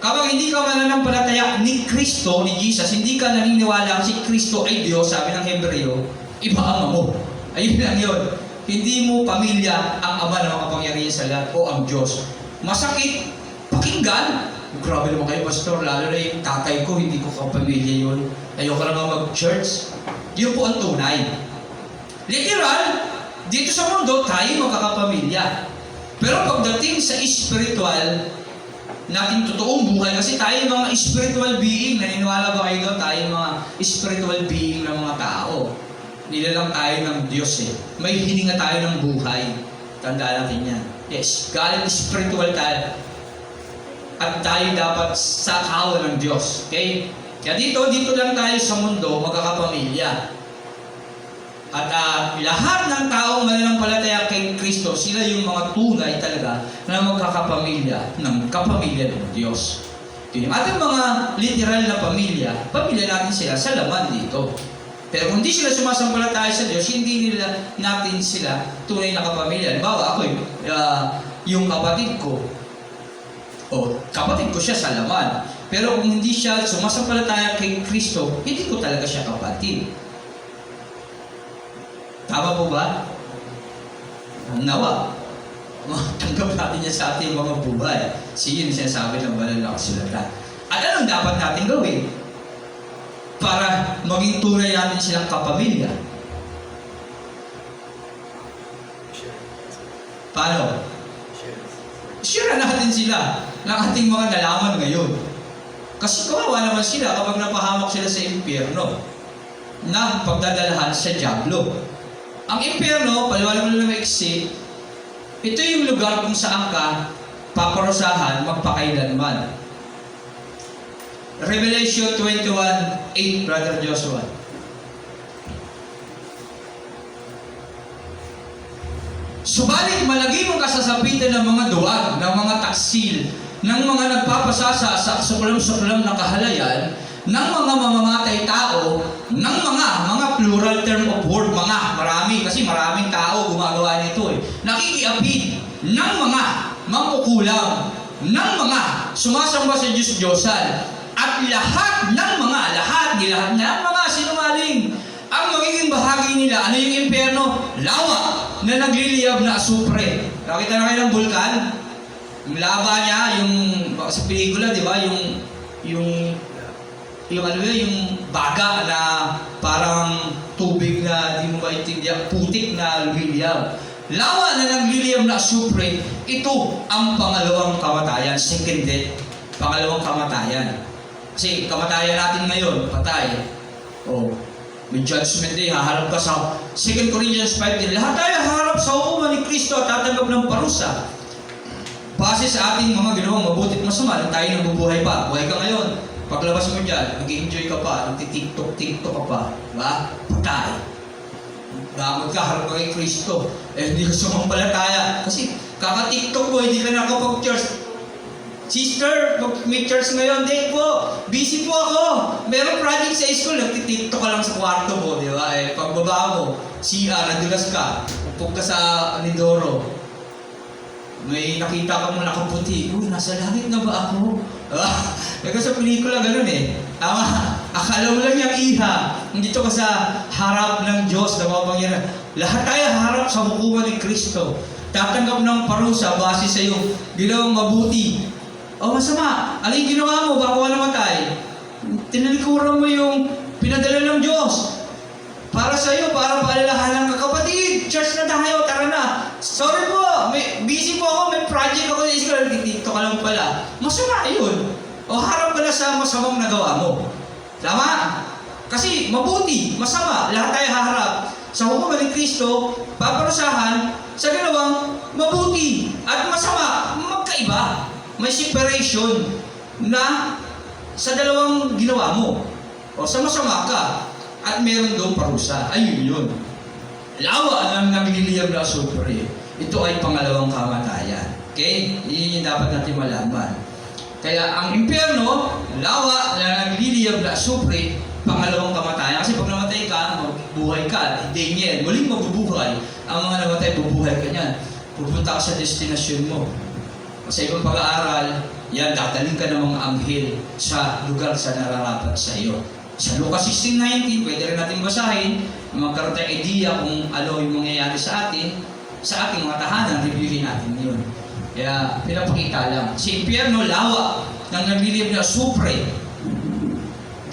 Kapag hindi ka mananampalataya ni Kristo, ni Jesus, hindi ka naniniwala si Kristo ay Diyos, sabi ng Hebreo, iba ang mo. Ayun lang yun. Hindi mo pamilya ang Ama na makapangyarihan sa lahat o ang Diyos. Masakit pakinggan. Grabe naman kayo, Pastor. Lalo na yung tatay ko, hindi ko kapamilya yun. Ayoko naman mag-church. Yun po ang tunay. Literal, dito sa mundo, tayo magkakapamilya. Pero pagdating sa spiritual, natin totoong buhay, kasi tayo mga spiritual being, naniniwala ba kayo doon? Tayo mga spiritual being ng mga tao. Nilalang tayo ng Diyos eh. May hininga tayo ng buhay. Tandaan natin yan. Yes, galing spiritual tayo. At tayo dapat sa kawa ng Diyos. Okay? Kaya dito lang tayo sa mundo magkakapamilya. At lahat ng taong mananampalataya kay Kristo, sila yung mga tunay talaga na magkakapamilya ng kapamilya ng Diyos. Yung ating mga literal na pamilya natin sila sa laman dito. Pero kung hindi sila sumasampalataya sa Diyos, hindi natin sila tunay na kapamilya. Halimbawa, ako yung kapatid ko, kapatid ko siya sa laman. Pero kung hindi siya sumasampalataya kay Kristo, hindi ko talaga siya kapatid. Tama po ba? Nawa. Tanggap natin yan sa ating mga buhay. Yun yung sinasabi ng banal na kasulatan. At anong dapat natin gawin? Para maging tunay natin silang kapamilya. Paano? Share natin sila ng ating mga nalaman ngayon. Kasi kawawa naman sila kapag napahamak sila sa impyerno na pagdadalahan sa dyablo. Ang impyerno, paliwanag mo na maiksi, ito yung lugar kung saan ka paparusahan magpakailanman. Revelation 21:8, Brother Joshua. Subalit malagi mong kasasapitan ng mga duwag, ng mga taksil, ng mga nagpapasasa sa suklam-suklam na kahalayan, ng mga mamamatay tao, ng mga plural term of word, marami, kasi maraming tao gumagawa nito eh. Nakikiapid ng mga mangkukulam, ng mga sumasamba sa Diyos-Diyosan, at lahat ng mga sinungaling. Ang magiging bahagi nila, ano yung impyerno? Lawa na nagliliyab na asupre. Nakita na kayo ng bulkan? Yung lava niya, yung sa pelikula, di ba? Yung baga na parang tubig na di mo maintindihan, putik na lumiliyab. Lawa na nagliliyab na asupre, ito ang pangalawang kamatayan, second death, pangalawang kamatayan. Kasi kamatayan natin ngayon, patay. May judgment day, haharap ka sa 2 Corinthians 5:10. Lahat tayo haharap sa hukuman ni Kristo at tatanggap ng parusa. Base sa ating mga ginawang mabuti at masama, nang tayo nabubuhay pa. Buhay ka ngayon. Paglabas mo dyan, nag-enjoy ka pa, nag-tiktok ka pa. Diba? Patay. Damag ka, harap ka kay Kristo. Hindi ka sumampalataya. Kasi kaka-tiktok mo, hindi ka nakapag-church. Sister, may church ngayon, hindi po. Busy po ako. Meron project sa school, nagtitiktok ka lang sa kwarto mo, di ba? Pagbaba mo, CR, nadulas ka, upog ka sa Anidoro. May nakita ka mo nakaputi. Nasa langit na ba ako? Kasi sa pelikula ganun eh. Akala mo lang yung iha. Dito ka sa harap ng Diyos na mapangyarihan. Lahat tayo harap sa hukuman ni Kristo. Tatanggap ng parusa base sa iyong ginawang mabuti. Masama. Ano yung ginawa mo bago ka namatay? Tinalikuran mo yung pinadala ng Diyos. Para sa iyo, para paalalahanan ka, kapatid, church na tayo, tara na. Sorry po, busy po ako, may project ako sa school, dito ka lang pala. Masama yun. Harap ka na sa masamang nagawa mo. Tama? Kasi mabuti, masama, lahat tayo haharap sa hukuman ni Kristo, paparusahan sa dalawang mabuti at masama, magkaiba. May separation na sa dalawang ginawa mo. O sa masama ka at meron doon parusa. Ayun yun. Lawa ng nagliliyab na asupre. Ito ay pangalawang kamatayan. Okay? Yun yung dapat natin malaman. Kaya ang impyerno, lawa na nagliliyab na asupre, pangalawang kamatayan. Kasi pag namatay ka, mabubuhay ka. Daniel, muling mabubuhay. Ang mga namatay, bubuhay ka niyan. Pupunta ka sa destinasyon mo. Sa ibang pag-aaral, yan, dadaling ka ng mga anghel sa lugar sa nararapat sa iyo. Sa Lucas 16:19, pwede rin natin basahin, magkaroon tayong idea kung ano yung mangyayari sa atin, sa ating mga tahanan, reviewin natin yun. Kaya, pinapakita lang. Si impyerno, lawa, ng naglilib na supre,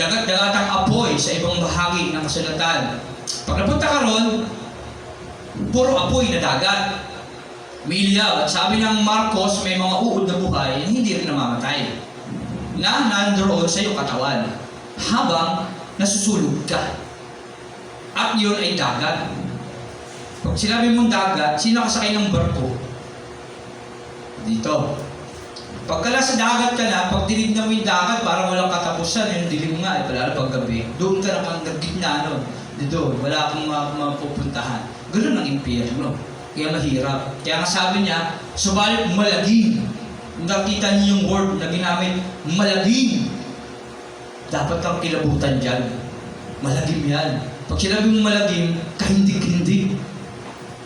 dagat-dagatang apoy sa ibang bahagi ng kasulatan. Pag napunta ka ron, puro apoy na dagat. Miliyaw. At sabi ng Marcos, may mga uod na buhay na hindi rin namamatay. Na nandoon sa iyong katawan. Habang nasusulog ka. At yun ay dagat. Pag sinabi mong dagat, sino nakasakay ng barko? Dito. Pagka nasa dagat ka na, pag dinignan mo yung dagat, parang walang katapusan, yung dilim nga, palalo paggabi, doon ka na pang gitna nun. Dito, wala kang mapupuntahan. Ganun ang impyerno. Kaya mahirap. Kaya nga sabi niya, subalit malagim. Nakita niyo yung word na ginamit, malagim. Dapat kang kilabutan dyan. Malagim yan. Pag sinabi mong malagim, kahindig-hindig.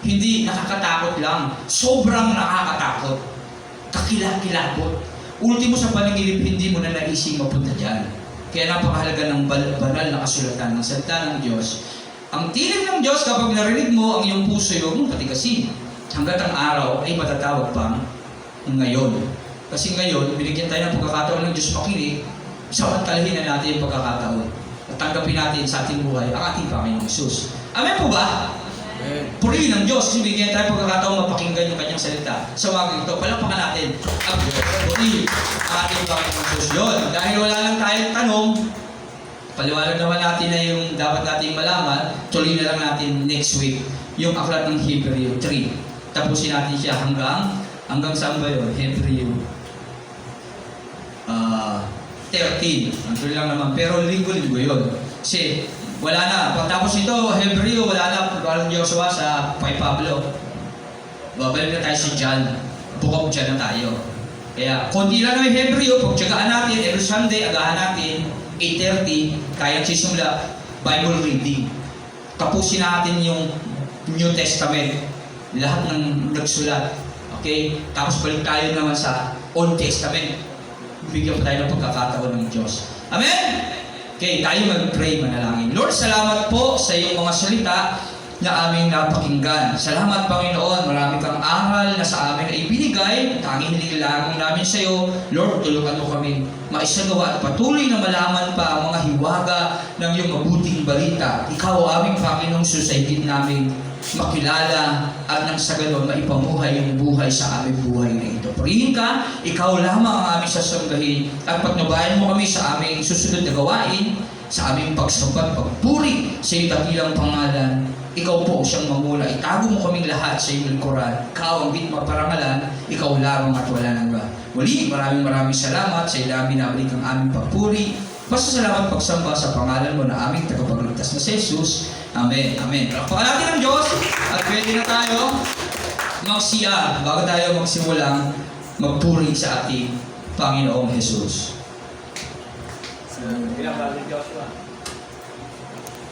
Hindi, nakakatakot lang. Sobrang nakakatakot. Kakilakilabot. Ultimo sa panaginip, hindi mo na naising mapunta dyan. Kaya napakahalaga ng banal na kasulatan ng salita ng Diyos. Ang tinig ng Diyos, kapag narinig mo, ang iyong puso, huwag mong patigasin. Hanggat ang araw ay matatawag pang ngayon. Kasi ngayon, binigyan tayo ng pagkakataon ng Diyos makinig, samantalahin na natin yung pagkakataon. At tanggapin natin sa ating buhay ang ating Panginoong Hesus. Amen po ba? Purihin ng Diyos, kasi bigyan tayo pagkakataon mapakinggan yung kanyang salita. Sa waging ito, palakpakan natin ang purihin ang ating Panginoong Hesus. Yun, dahil wala lang tayong tanong, paliwanag naman natin na yung dapat nating malaman, tuloy na lang natin next week yung aklat ng Hebreo 3. Tapusin natin siya hanggang saan ba yun? Hebreo 13. Tuloy lang naman. Pero linggo-linggo yun. Kasi wala na. Pagtapos ito, Hebreo, wala na. Parang Joshua sa kay Pablo. Babalik na tayo si John. Bukop dyan na tayo. Kaya, konti lang na may Hebreo. Pagtsagaan natin, every Sunday, agahan natin, 8:30, kaya sisimula, Bible reading. Tapusin natin yung New Testament. Lahat ng nagsulat. Okay? Tapos balik tayo naman sa Old Testament. Bigyan pa tayo ng pagkakataon ng Diyos. Amen? Okay, tayo mag-pray, manalangin. Lord, salamat po sa iyong mga salita na aming napakinggan. Salamat, Panginoon. Marami kang aral na sa amin ay binigay. Tanging hiling lamang namin sa iyo. Lord, tulungan mo kami maisagawa at patuloy na malaman pa ang mga hiwaga ng iyong mabuting balita. Ikaw, aming Panginoong susaygin namin makilala at nang sa ganon maipamuhay ang buhay sa aming buhay na ito. Purihin ka, ikaw lamang ang aming sasanggahin at pagnabayan mo kami sa aming susunod na gawain, sa aming pagsambat, pagpuri sa iyong dakilang pangalan. Ikaw po siyang mamula. Itago mo kaming lahat sa iyong likuran. Ikaw ang bit maparangalan, ikaw lamang at wala nang iba. Muli, maraming salamat sa ilamin na balik ang aming pagpuri. Pasasalamat pagsamba sa pangalan mo na aming tagapagligtas na si Jesus. Amen. Amen. Palakpakan natin ang Diyos at pwede na tayo magsiya bago tayo magsimulang magpuri sa ating Panginoong Jesus. Bilang Joshua.